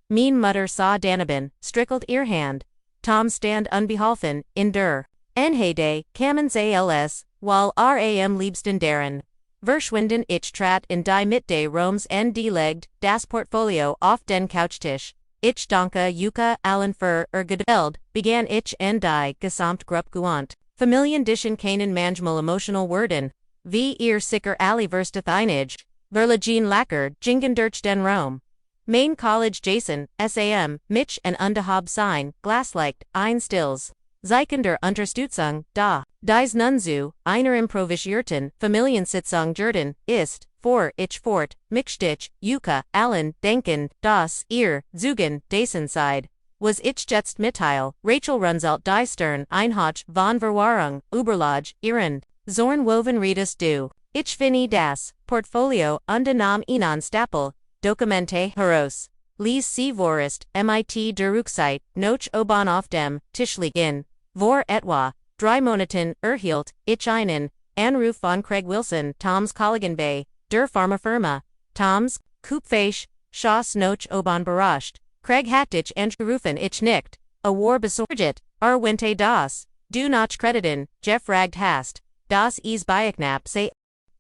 Mein Mutter sah daneben, strickelt ihr Hand. Tom stand unbeholfen, in der Enhede, kamens als, while ram liebsten deren. Verschwinden ich trat in die Mitte Roms und die legte das Portfolio auf den Couchtisch. Ich danke Yuka allen für Geduld, begann ich und die Gesamtgruppe gewandt. Familiendischen keinen manchmal emotional werden, wie ihr sicher alle verstet einig, verlegen lacker, jingen durch den Raum. Mein College Jason, Sam, mich und unterhab sein, glasleicht, ein stills. Zeikender Unterstützung, da, dies nun zu, einer improvisierten, Familiensitzung Jordan, ist, for ich fort, mich Yuka, allen, denken, dass, ihr, zugen, dessen Seid. Was ich jetzt mitteil, Rachel runzelt die Stern Einhoch von Verwahrung, Überlage, ihren, Zorn woven redest du. Ich finde das Portfolio unter ihnen Stapel, Dokumente heraus. Lies sie vorist, mit der Rücksicht, noch oben auf dem Tisch liegen, vor etwa 3 Monaten erhielt ich einen Anruf von Craig Wilson, Toms Kollegen bei der Pharmafirma. Toms Kupfeich, Schoss noch oben berascht. Craig hat dich angerufen, ich nicht. A war besorgt, Winte das. Du noch crediten, Jeff ragt hast. Das is Beiknap say.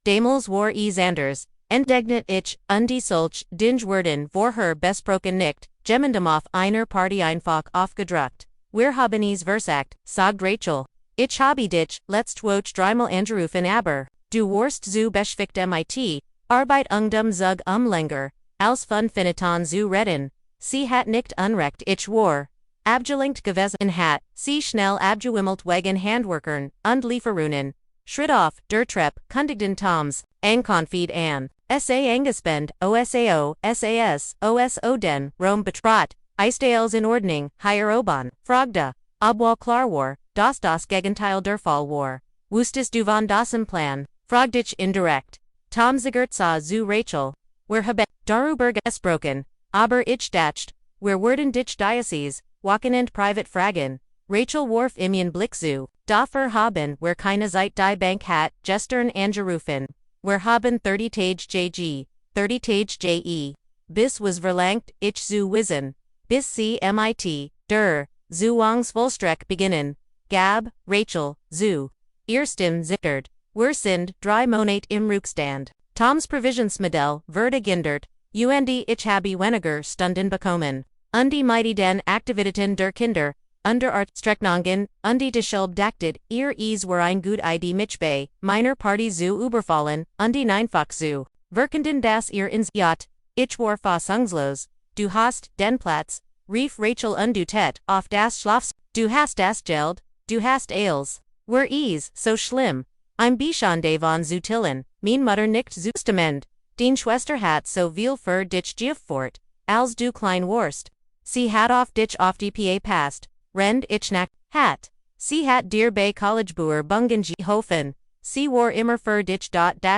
Damals war is anders. Entdegnet ich, die solch Dinge vor her besproken nicht, gemeinsam auf einer Party einfach aufgedruckt. Wir haben es versagt, sagt Rachel. Ich habe dich letztwoch dreimal angerufen aber, du warst zu beschäftigt mit, Arbeit Zug länger, als von Finitan zu reden. Sie hat nicht unrecht ich war. Abgelenkt gewesen hat, sie schnell abgewimmelt wegen Handwerkern und Lieferungen. Schritt auf, der Treppe, kundigten Toms, Ankonfid an. Sa angespend, OSAO, SAS, OSO den, Rome betrot, Eistales in Ordnung, higher oban, fragda, obwohl klar war, das Gegenteil der Fall war. Wusstest du von dasem Plan, fragt ich indirekt. Tom zigert sa zu Rachel. Wir haben darüber gesprochen, aber ich dacht, wir werden dich Diocese, wochenend privat fragen. Rachel warf ihren Blick zu, dafür haben wir keine Zeit die Bank hat, gestern angerufen. Wir haben 30 Tage JG, 30 Tage JE. Bis was verlangt, ich zu wissen. Bis sie mit, der, Zugangsvollstreck beginnen. Gab, Rachel, zu. Ihr Stimm zittert. Wir sind 3 Monate im Rückstand. Toms Provisionsmodell, würde gendert. Ich habe weniger Stunden bekommen. Die meisten Aktivitäten der Kinder, under Artstrecknungen, die deshalb dachtet, ihr es war ein gut Idee mich bei meiner Party zu überfallen, die einfach zu wirkenden das ihr ins Yacht, ich war fassungslos, du hast den Platz, rief Rachel du tät auf das Schlafs, du hast das Geld, du hast Ales, wer es so schlimm, ein bisschen davon zu tillen, mein Mutter nicht zustimmt, den Schwester hat so viel für dich gefort, als du klein warst, sie hat auf dich auf die PA passt, rend ich nach, hat, sie hat dir bei Collegebuer bungen geholfen, sie war immer für dich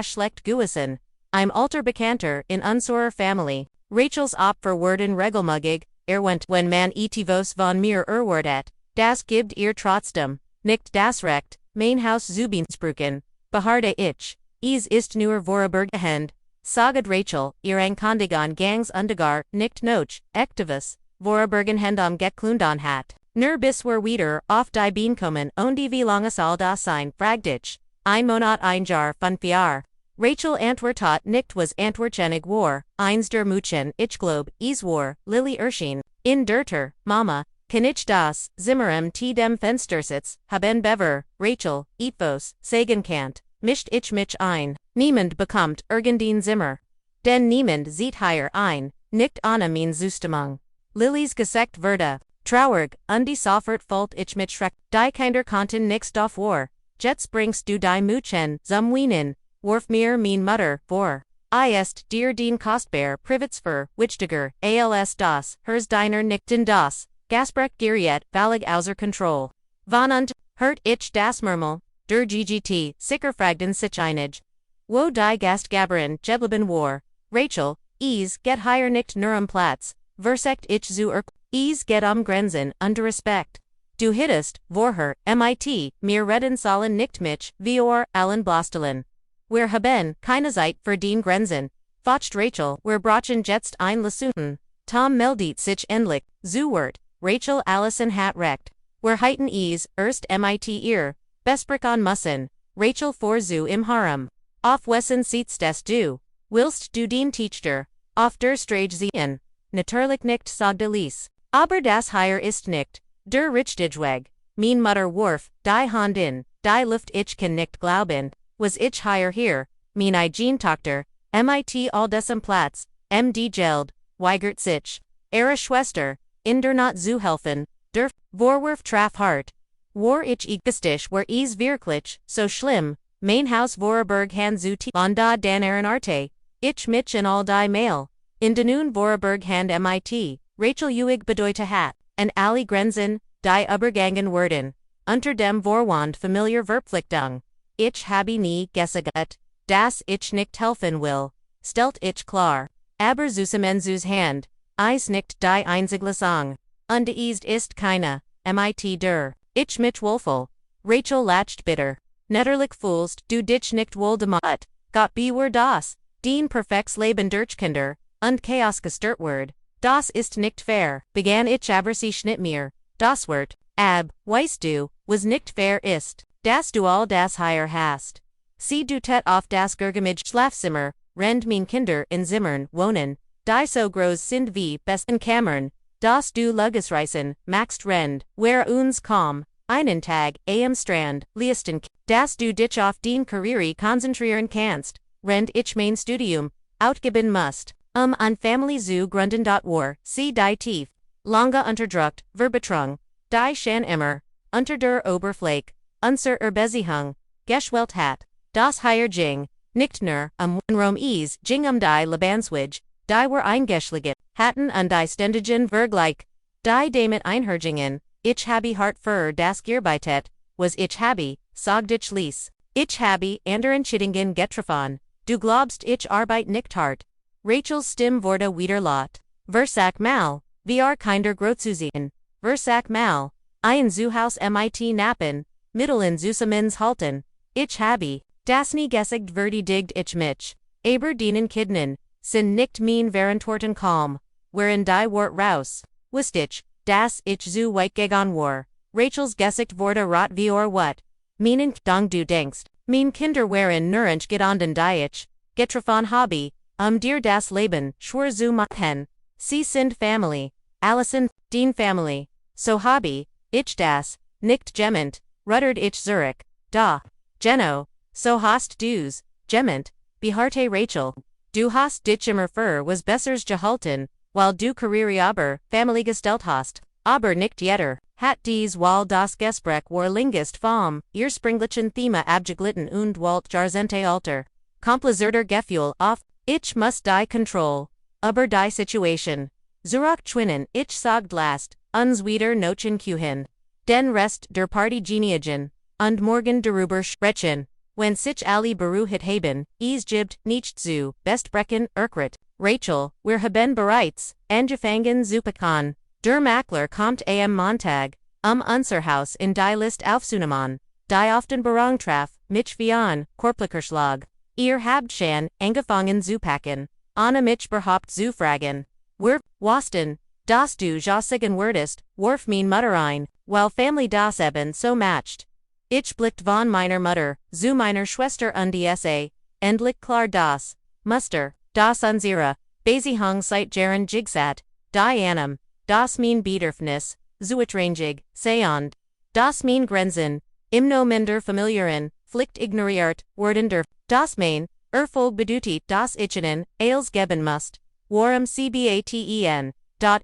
schlecht gewesen, I'm alter bekannter in unserer Familie, Rachels Opfer werden regelmäßig, went wenn man etivos von mir erwartet, das gibt ihr trotzdem, nicht das Recht, mein Haus zu beanspruchen, beharrte ich, es ist nur vorübergehend, sagte Rachel, ihr Ankündigung gangs undegar, nicht noch, activus, vorübergehend geklundan hat. Nur bis wir wieder auf die Beine kommen und wie lange soll das sein, fragt ich. Ein Monat ein Jahr 5 Jahre. Rachel antwortet nicht was antwortgenig war, eins der Muchen, ich glaub, es war, Lily Erschien, in der Mama, kann ich das, Zimmerem dem Fenstersitz, haben bever, Rachel, etwas, sagen kannt, mischt ich mich ein. Niemand bekommt irgendein Zimmer. Denn niemand sieht hier ein, nicht ohne mein Zustimmung. Lillys Gesicht wurde traurig, die sofort folgt ich mit Schreck, die Kinder konnten nix davor. Jetzt bringst du die Muchen zum Weinen, warf mir mein Mutter vor. Ist dir den kostbar Privatsphäre, wichtiger, als das, hers deiner nicht in das, Gasprecht geriet, völlig außer Kontrolle. Von und, hört ich das Murmel, der GGT, sicher fragten sich einig. Wo die Gastgeberin geblieben war, Rachel, es get higher nicht nur am Platz, versekt ich zu es geht Grenzen und Respekt. Du hittest, vorher, mit, mir reden sollen nicht mich, wir allen blostelen. Wir haben keine Zeit für den Grenzen, focht Rachel, wir brauchen jetzt ein Lesson. Tom meldet sich endlich, zu Wort, Rachel Allison hat recht. Wir heiten es, erst mit ihr, besprechen müssen, Rachel vor zu im Harem. Auf wessen sitzest du? Willst du den Teacher, auf der Strage sehen? Natürlich nicht, sagte Lise. Aber das hier ist nicht, der richtige Weg. Mein Mutter warf, die Hand in, die Luft ich kann nicht glauben, was ich hier, mein eigen Tochter, mit all diesem Platz, die Geld, weigert sich, ihre Schwester, in der not zu helfen, der Vorwurf traf hart. War ich egoistisch war es wirklich, so schlimm, mein Haus Vorarlberg han zu von da deren Arte, ich mich in all die Mail, in den Vorarlberg hand mit. Rachel Uig bedeute hat, and alle Grenzen, die übergangen werden, unter dem Vorwand familiar Verpflichtung. Ich habe nie gesagt, das ich nicht helfen will, stellt ich klar. Aber Zusammenzus Hand, Eis nicht die einzige Sang. Undeist ist keine, mit der. Ich mich wohlful. Rachel lacht bitter. Netterlich fühlst du dich nicht wohl damit. Gott bewür das. Den perfekts Leben durch Kinder, und Chaos gestört wird. Das ist nicht fair. Begann ich aber sie schnitt mir. Das Wort, weißt du, was nicht fair ist. Das du all das hier hast. Sie du tet auf das Gergemage Schlafzimmer, rend mein Kinder in Zimmern wohnen, die so groß sind wie besten Kammern, das du Lugesreisen, maxst rend, where uns kaum, einen Tag, am Strand, liesten, das du dich auf den Karriere konzentrieren kannst, rend ich mein Studium, outgeben musst, an Family zu gründen. War, sie die tief, lange unterdrückt, verbetrung, die Schan immer, unter der Oberfläche, unser Beziehung, geschwelt hat, das hier Jing, nicht nur, Rom is, Jing die Lebenszwij, die were eingeschlagen, hatten und die ständigen Vergleich, die damit einhergingen, ich habe hart für das Gearbeitet, was ich habe, sagt ich ließ, ich habe anderen Chittingen getroffen, du glaubst ich arbeit nicht hart. Rachel's Stimme wurde wieder laut. Versak mal, wir kinder großzusehen, versak mal, ein Zuhaus mit nappen, mittelen Zusammens halten, ich habe, das nie gesigt verdidigt ich mich, aber denen Kidnen, sind nicht mein Verantworten kalm, wherein die Wort raus, wusst ich, das ich zu weit gegangen war, Rachel's gesigt wurde rot wie what, meinen dong du denkst, mein Kinder wherein nirgends gedanden die ich, getroffen habe, dir das Leben, schwur zu machen, sie sind Family, Allison, den Family, so habe, ich das, nicht gement, ruddert ich Zurich, da, Geno, so hast du's, gement, beharte Rachel, du hast dich immer für was Bessers gehalten, while du Karriere aber, Family gestellt hast, aber nicht jetter, hat dies while das Gespräch war längst vom, ihr springlichen Thema abgeglitten und walt jahrzehnte alter, komplizierter Gefühl auf, ich muss die Control, aber die Situation, Zurach Twinnen, ich sagt last, uns wieder nochen kuhin, den Rest der Party Geneagen, und morgen darüber sprechen, wenn sich alle beruhigt haben, es gibt nichts zu bestbrechen, erkrit, Rachel, wir haben bereits, angefangen zu packen, der Makler kommt am Montag, unser Haus in die List aufzunehmen, die often Berangtraf, mich wie an, Korplikerschlag. Ihr habt schon angefangen zu packen, Anna mich berhaupt zu fragen. Wasten, das du jasigen wurdest, warf mein Mutter ein, weil Family das eben so matcht. Ich blickt von meiner Mutter, zu meiner Schwester und die endlich klar das, Muster, das unsere, Beziehung seit Jahren jigsat, die Annam, das mein Bedürfnis, zuetrangig, sehend, das mein Grenzen, no minder familiaren, Pflicht ignoriert, werdender, das mein, bedutit das ichenen, als geben must, warm cbaten,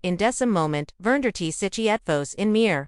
in diesem Moment, vernderte sich etwas in mir.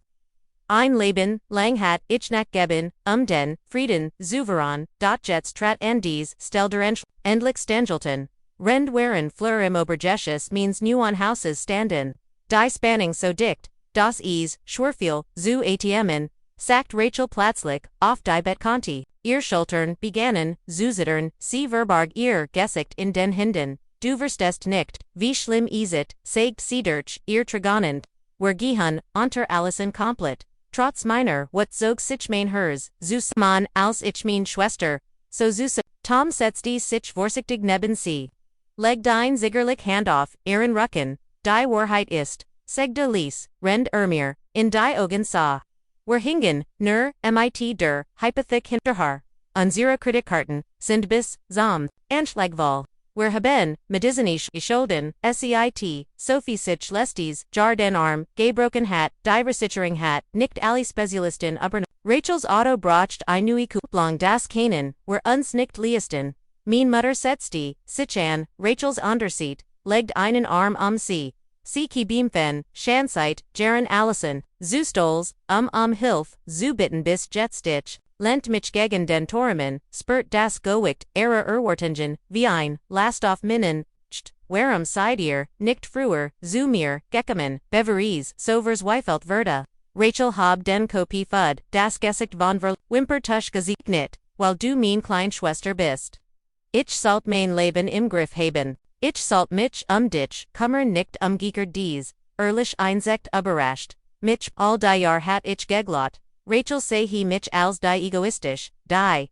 Ein Leben, lang hat ich nach geben, den, Frieden, souverän, jetzt trat an dies, stellder endlich stangelten. Rend waren Fleur im Obergeschoss means new on houses standen. Die Spanning so dicht, das schwerfiel, zu atmen, sagt Rachel plötzlich, auf die Bettkante. Ihr Schultern begannen, zu zittern, sie verbarg ihr Gesicht in den Händen. Du verstehst nicht, wie schlimm ist, sagt sie durch ihr Tragonend. Wir gehen, unter Allison komplett. Trotz meiner, what zog sich mein Herz, Zus man, als ich mein Schwester, so Zus, Tom setzte sich vorsichtig neben sie. Leg dein ziggerlich Hand auf, ihren Rücken, die Wahrheit ist, segde Lies, rend mir, in die Augen sah. Wir hingen, nur, mit der, Hypothek hinterher. Unsere Kreditkarten, sind bis, zum, Anschlagval. Wir haben, medizinisch gescholden, seit, Sophie sich lestes, Jarden Arm, gebroken hat, die Versicherung hat, nicht alle Spezialisten aber Rachels Auto bracht eine neue Kupplung das Kanen, wir uns nicht leisten. Mein Mutter setzte, sich an, Rachels Underseat, legt einen Arm sie. Sie beamfen, Schanzeit, Jaren Allison, zu Stolz, Hilf, zu bitten bis Jetstitch, lent mich gegen den Tormen, spurt das Gewicht, Erwartungen, wie ein, last auf Minnen, warum seid ihr, nicht früher, zu mir, gekommen, Beveries, sovers Weifelt Verda. Rachel hab den Kopie fud, das Gesicht von Wimpertusch gesegnet, weil du mein klein Schwester bist. Ich sollt mein Leben im Griff haben. Ich sollt mich dich kümmern nicht Geekert dies, ehrlich Einsicht überrascht. Mich all die Jahr hat ich geglaubt. Rachel say he mich als die egoistisch, die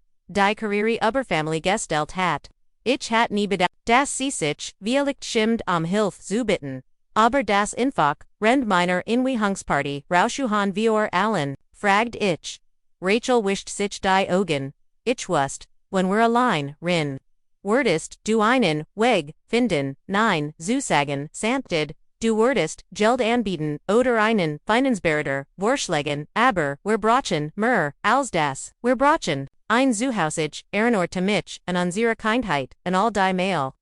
Karriere Family gestellt hat. Ich hat nie bedacht, dass sie sich, vielleicht schimmt Hilfe zu bitten. Aber das Infok, rend meiner Inwehungsparty, Rauschuhan vior Allen, fragt ich. Rachel wischt sich die Augen. Ich wust, when we're allein, rin. Wordest, du einen, Weg, finden, nein, zu sagen, sanftid, du wordest, Geld anbieten, oder einen, Feinensberater, vorschlagen, aber, wir brauchen, als das, wir brauchen, ein Zuhausig, Ehrenort mich, an unsere Kindheit, an all die Mail.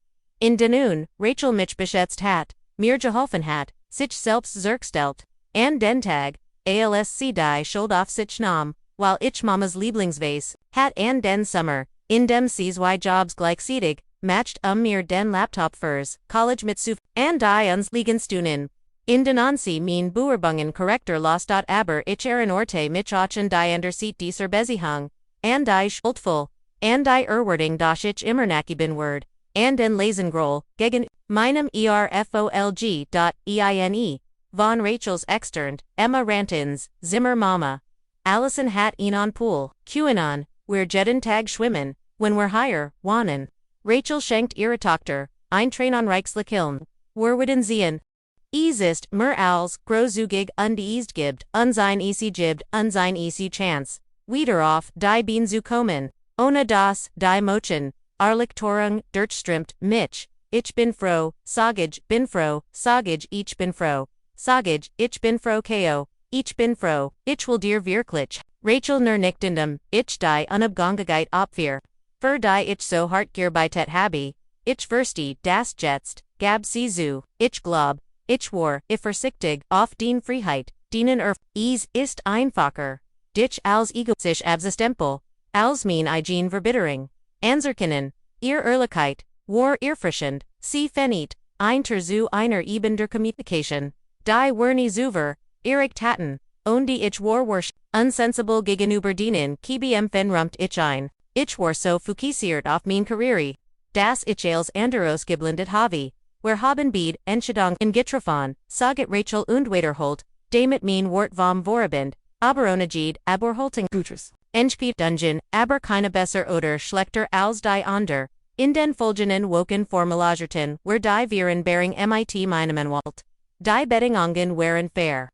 In den Rachel mich beschätzt hat, mir geholfen hat, sich selbst zurückstellt, an den Tag, als sie die Schuld auf sich nahm, while ich Mamas Lieblingsvase, hat an den Sommer, in dem CSY Jobs gleichzeitig, matcht mir den Laptop fürs College mit Suf, and die uns Liegenstunden. In den Ansi mein Bewerbungen korrekter los aber ich Orte mich auch die Underseat dieser Beziehung, and die schuldvoll, and die Erwording das ich immer bin Word, and den Lesengroll, gegen meinem ERFOLG.EINE, von Rachels externt, Emma Rantins, Zimmer Mama. Allison hat ihn on Pool, QAnon, wir jeden Tag schwimmen, when we're higher, wohnen. Rachel schenkt ihre Tochter, ein Train on Reichslekiln, würden sehen. Es ist mir als großzügig uneased gibt, unsein easy gibt, unsein easy chance. Wieder auf die Bean zu kommen, ohne das, die Mochen, Arliktorung, durchströmt, mich, ich bin froh, sagig, bin froh, sagig, ich bin froh, sagig, ich bin froh ko, ich bin froh, ich will dir wirklich, Rachel nur nicht in dem, ich die unabgangigkeit Opfer. Für die ich so hartgearbeitet habe, ich verstehe das jetzt, gab sie zu, ich glaub, ich war, versichtig, auf den Freiheit, denen es ist einfacher, dich als ego sich absistempel, als mein eigen Verbittering, anzerkennen, ihr Ehrlichkeit, war erfrischend, sie fenit, ein zu einer Eben der Communication, die werni zuver, ihrig taten, und die ich war unsensible gegenüber denen, kbm rumpt ich ein. Ich war so fokussiert auf mein Karriere, dass ich als anderes geblindet habe, wir haben beid Entscheidung in getroffen, saget Rachel und wiederholt, damit mein Wort vom Vorabend, aber ohne Jed, aber Holting Gutres. Entspielt Dungeon, aber keine besser oder schlechter als die ander, in den folgenden Woken Formulagerten, wer die Viren bearing mit Meinemanwalt. Die Bedingungen waren fair.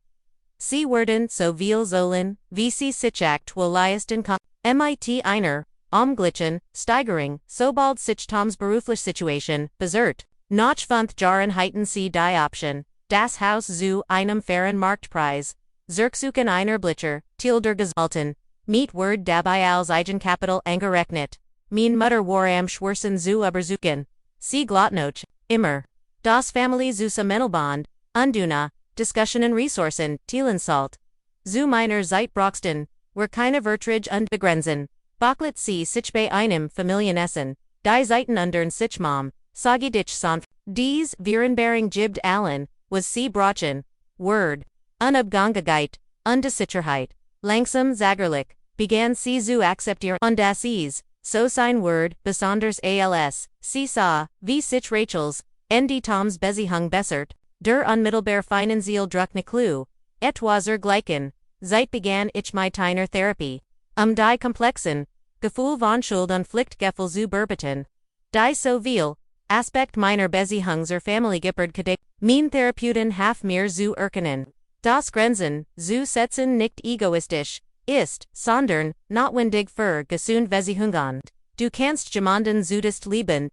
Sie werden so viel sollen, wie sie sich aktualisten kann. Mit einer, Glitchen, Steigering, sobald sich Toms berufliche Situation, besert. Noch 5 Jahren heiten sie die Option, das Haus zu einem fairen Marktpreis. Zurücksuchen einer Blitzer, Tilder gesalten, mit Word dabei als Eigenkapital angerechnet. Mein Mutter war am Schwersten zu übersuchen. Sie glottnoch, immer. Das Familie zu Mentelband, Unduna, Diskussionen Ressourcen, Thielensalt. Zu meiner Zeit Broxton, wer keine Vertrag und Grenzen. Baklet sie sich bei einem Familienessen, die Zeiten undern sich Mom, sagi dich sanft, dies Virenbearing gibd Allen, was sie brachen, Word, unabgangigkeit, Undesicherheit, langsam zagerlich, began sie zu akzeptieren und das ist, so sein Word, besonders als, sie sah, wie sich Rachels, die Toms Beziehung bessert, der unmittelbar finanziell druckne Clue, etwas gleichen, seit began ich mit einer Therapie. Die komplexen, Gefühl von Schuld und Pflichtgefühl zu bearbeiten. Die so viel, Aspekt meiner Beziehung zur Familie gippert kadek, mein Therapeuten haf mir zu erkennen. Das Grenzen, zu setzen nicht egoistisch, ist, sondern, notwendig für gesund Beziehungen. Du kannst jemanden zudest lieben,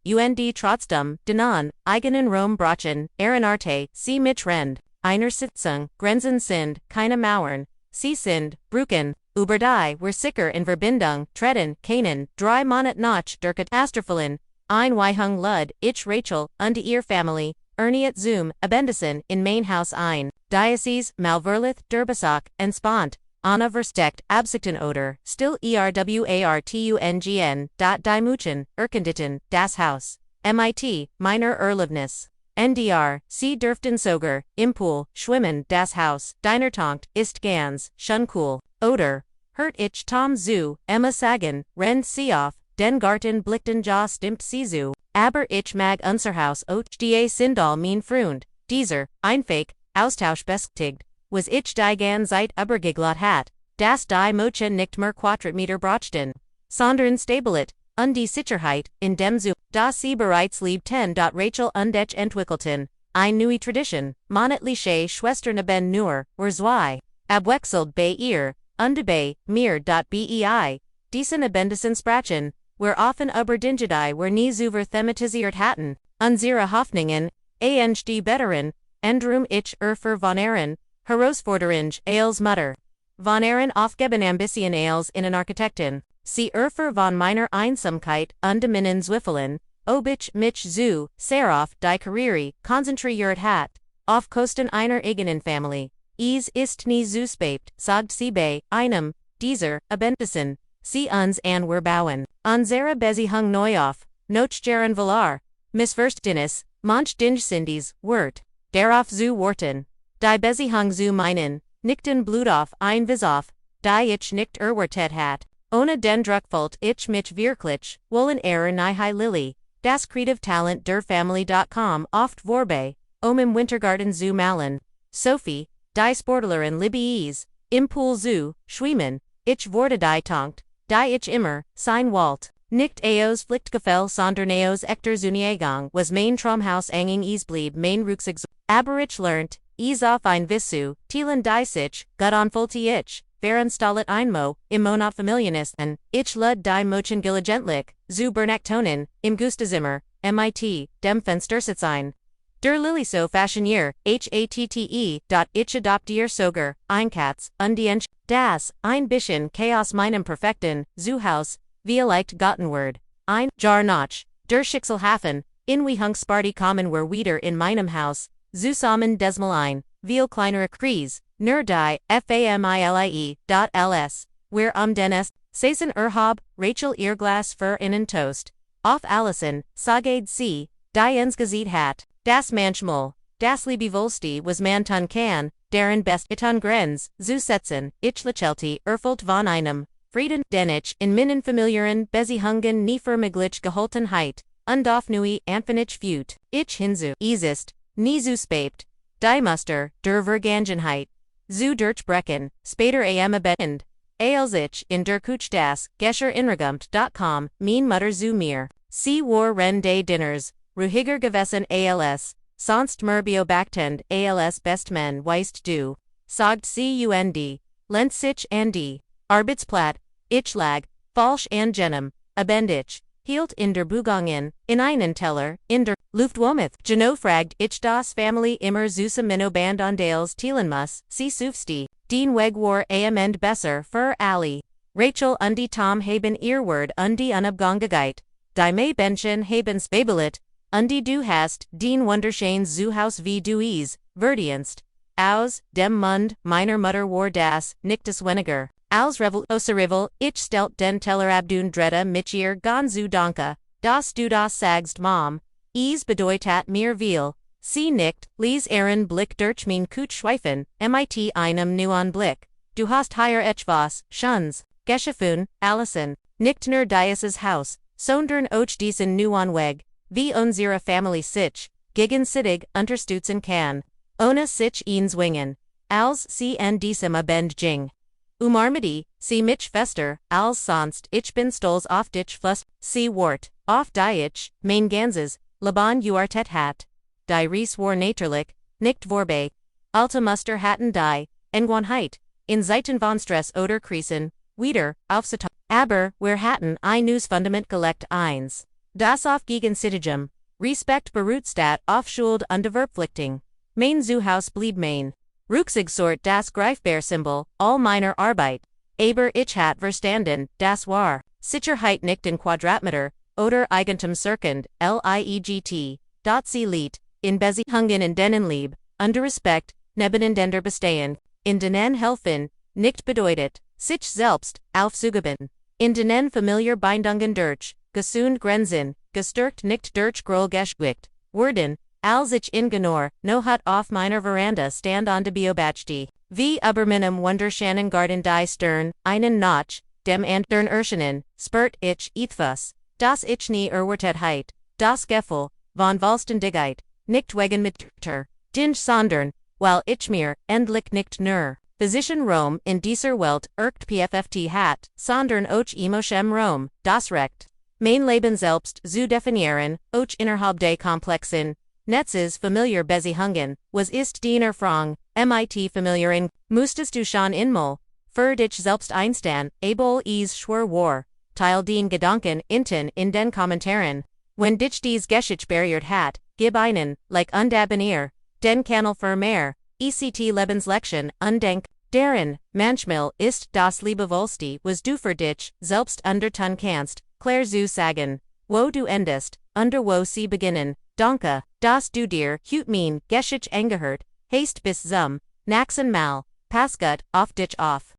trotzdem, denan, eigenen Rom brachen, Arte, sie mich rend, einer Sitzung, Grenzen sind, keine Mauern, sie sind, Brücken, über die, wir sicher in Verbindung, treten, keinen, 3 Monat nach der Katastrophen, Einweihung Lud, ich Rachel, und ihr Familie, Erniet Zoom, Abendison, in mein Haus ein, Diocese, Malverlith, Derbesak, Entspont, Anna versteckt, Absichten oder, still erwartungen, die Muchen, Erkenditen, das Haus, mit, meiner Erlebnis. NDR, sie dürften sogar, im Pool, schwimmen, das Haus, deiner Tonkt, ist ganz, schon cool, oder, hört ich Tom zu, Emma sagen, rennt sie auf, den Garten blickten ja stimmt sie zu. Aber ich mag unser Haus och die Sindal mein Freund. Dieser, Einfake, Austausch bestätigt, was ich die gan Zeit übergeglot hat, das die Moche nicht mehr Quadratmeter brachten. Sondern stabilet, und die Sicherheit, in dem zu, das sie bereits liebten. Rachel und ich entwickelten, eine neue Tradition, monatliche Schwester ben nur, zwei, abwechselt bei ihr, und bei mir. Bei, diesen abendischen Sprachen, wir offen über Dinge wir nie zuver thematisiert hatten, unsere Hoffnungen, die betteren, endrum ich für von Aaron, herausforderung als Mutter. Von Aaron aufgeben Ambition als in an Architektin, sie für von meiner Einsamkeit und meinen Zweifeln, ob ich mich zu sehr auf die Karriere konzentriert hat, auf Kosten einer eigenen Familie. Es ist nie zu spät, sagt sie bei einem dieser Abendlichen. Sie uns an wir bauen. Unsere Beziehung neu auf, noch gern Valar, Missverständnis, manch Dinge Sindis, Wort, darauf zu warten. Die Beziehung zu meinen, nichten Blut auf ein Visof, die ich nicht erwartet hat. Ohne den Druckfalt ich mich wirklich, wollen nahe Lilly, das Creative Talent der Familie.com oft vorbei, im Wintergarten zu malen. Sophie, die Sportlerin Libby's, im Pool zu schwimmen, ich wurde die tonkt. Die ich immer, sein Walt, nicht Eos Pflichtgefäll sondern Eos Ekter Zuniegang was mein Traumhaus anging blieb mein Rucksack. Aber ich lernt, auf ein Vissu, Thielen die sich, gut anfüllte ich, verinstallet einmo, im Monat Familienisten, ich lud die Mochen diligentlich, zu Bernaktonen, im Gustazimmer, mit, dem Fenstersitzen. Der Liliso Fashionnier, hatte. Ich adoptiere sogar, Einkatz, und das, ein bisschen Chaos meinem perfekten, Zuhaus, vielleicht Gottenword, ein, Jar Notch, der Schicksalhafen, in wie Hung Sparty kommen wir wieder in meinem Haus, zusammen desmal ein, viel kleinere Kreis, nur die, Familie. Ls, wir denest, Saison Rachel ihr Glas für innen Toast, auf Allison, sagade sie, die insgesehen hat. Das manchmal, das Liebevollste was man tun kann, deren best itan Grenzen, zu setzen, ich lächelte, erfüllt von einem, Frieden, den ich in meinen familiären Beziehungen nie vermöglich gehalten heit, und auf neue Anfinich fühlt, ich hinzu, es ist, nie zu spät, die Muster, der Vergangenheit, zu durchbrechen, später abend, als ich in der Küche das, Gescher inregumt.com, mein Mutter zu mir, sie war des Dinners, ruhiger gewesen als, sonst mehr beobachtend als Bestmen weißt du, sagt cund, lent sich an die, Arbeitsplat, ich lag, falsch an jenem, abend ich, hielt in der Bugungen, in einen Teller, in der Luftwomit, Geno fragt ich das Familie immer zusammen band ondales Thielen muss, sie sufsti, den Weg war amend besser für alle. Rachel und die Tom haben ihr Wort und die Unabgangigkeit, die May Benchen haben spabelit, und die du hast, den wunderschönen Zuhaus wie du es, verdienst, aus, dem Mund, meiner Mutter war das, nichts weniger, als Revel Oserivel, ich stellt den Teller abdun dretta mit ihr ganzu danke, das du das sagst Mom, es bedeutet mir viel, sie nickt, les Aaron Blick durch mein Kutsch schweifen, mit einem neuen Blick, du hast hier etwas, Schuns, Geschäften, Allison, nicht nur dieses Haus, sondern auch diesen neuen Weg, wie unsere Familie sich, gegenseitig unterstützen kann, ohne sich zwingen, als sie in diesem Abend ging. Umarmedi, sie mich fester, als sonst, ich bin stolz auf dich fluss, sie wart, auf die ich, mein ganzes, Leben uartet hat. Die Ries war natürlich, nicht vorbei, alte Muster hatten die, Gewohnheit, in Zeiten von Stress oder Krisen, wieder, aufzutan, aber, wir hatten ein neues Fundament gelegt eins. Das auf Gegenseitigem, Respekt beruht auf Schuld und Verpflichtung. Mein Zuhaus blieb mein Rucksacksort das Greifbär-Symbol, all meiner Arbeit. Aber ich hat verstanden, das war Sicherheit nicht in Quadratmeter, oder Eigentum circund, liegt, sie liegt, in Beziehungen in denen lieb, under Respekt, nebeneinander bestehen, in denen helfen, nicht bedeutet, sich selbst, aufzugeben, in denen familiar Bindungen durch, gesund Grenzen, gestärkt nicht durch Groll geschwickt, worden, als ich in Genor, no hut auf meiner Veranda stand on de Beobachti, wie über meinem wunderschönen Garten die Stern, einen Notch, dem and dern erscheinen, spurt ich ethvus, das ich nie erwartet heit, das Gefühl, von Valstendigkeit, nicht wegen mit dinge sondern, weil ich mir, endlich nicht nur, Physician Rom in dieser Welt irkt pfft hat, sondern auch emotionem Rom, das Recht. Mein Leben selbst zu definieren, auch innerhalb des Komplexen, Netzes familiar Beziehungen, was ist die Erfahrung, mit familiaren, musstest du schon einmal, für dich selbst einstehen, able is schwer war, teil den Gedanken inten in den Kommentaren. Wenn dich dies Geschichte berührt hat, gib einen, like undabonnier, den Kanal für mehr, ECT Lebenslektion, deren, manchmal ist das Liebevollste, was du für dich, selbst untertun kannst, klar zu sagen, wo du endest, wo sie beginnen, danke, dass du dir, mein Geschichte angehört, hast bis zum, nächsten Mal, pass gut auf dich auf.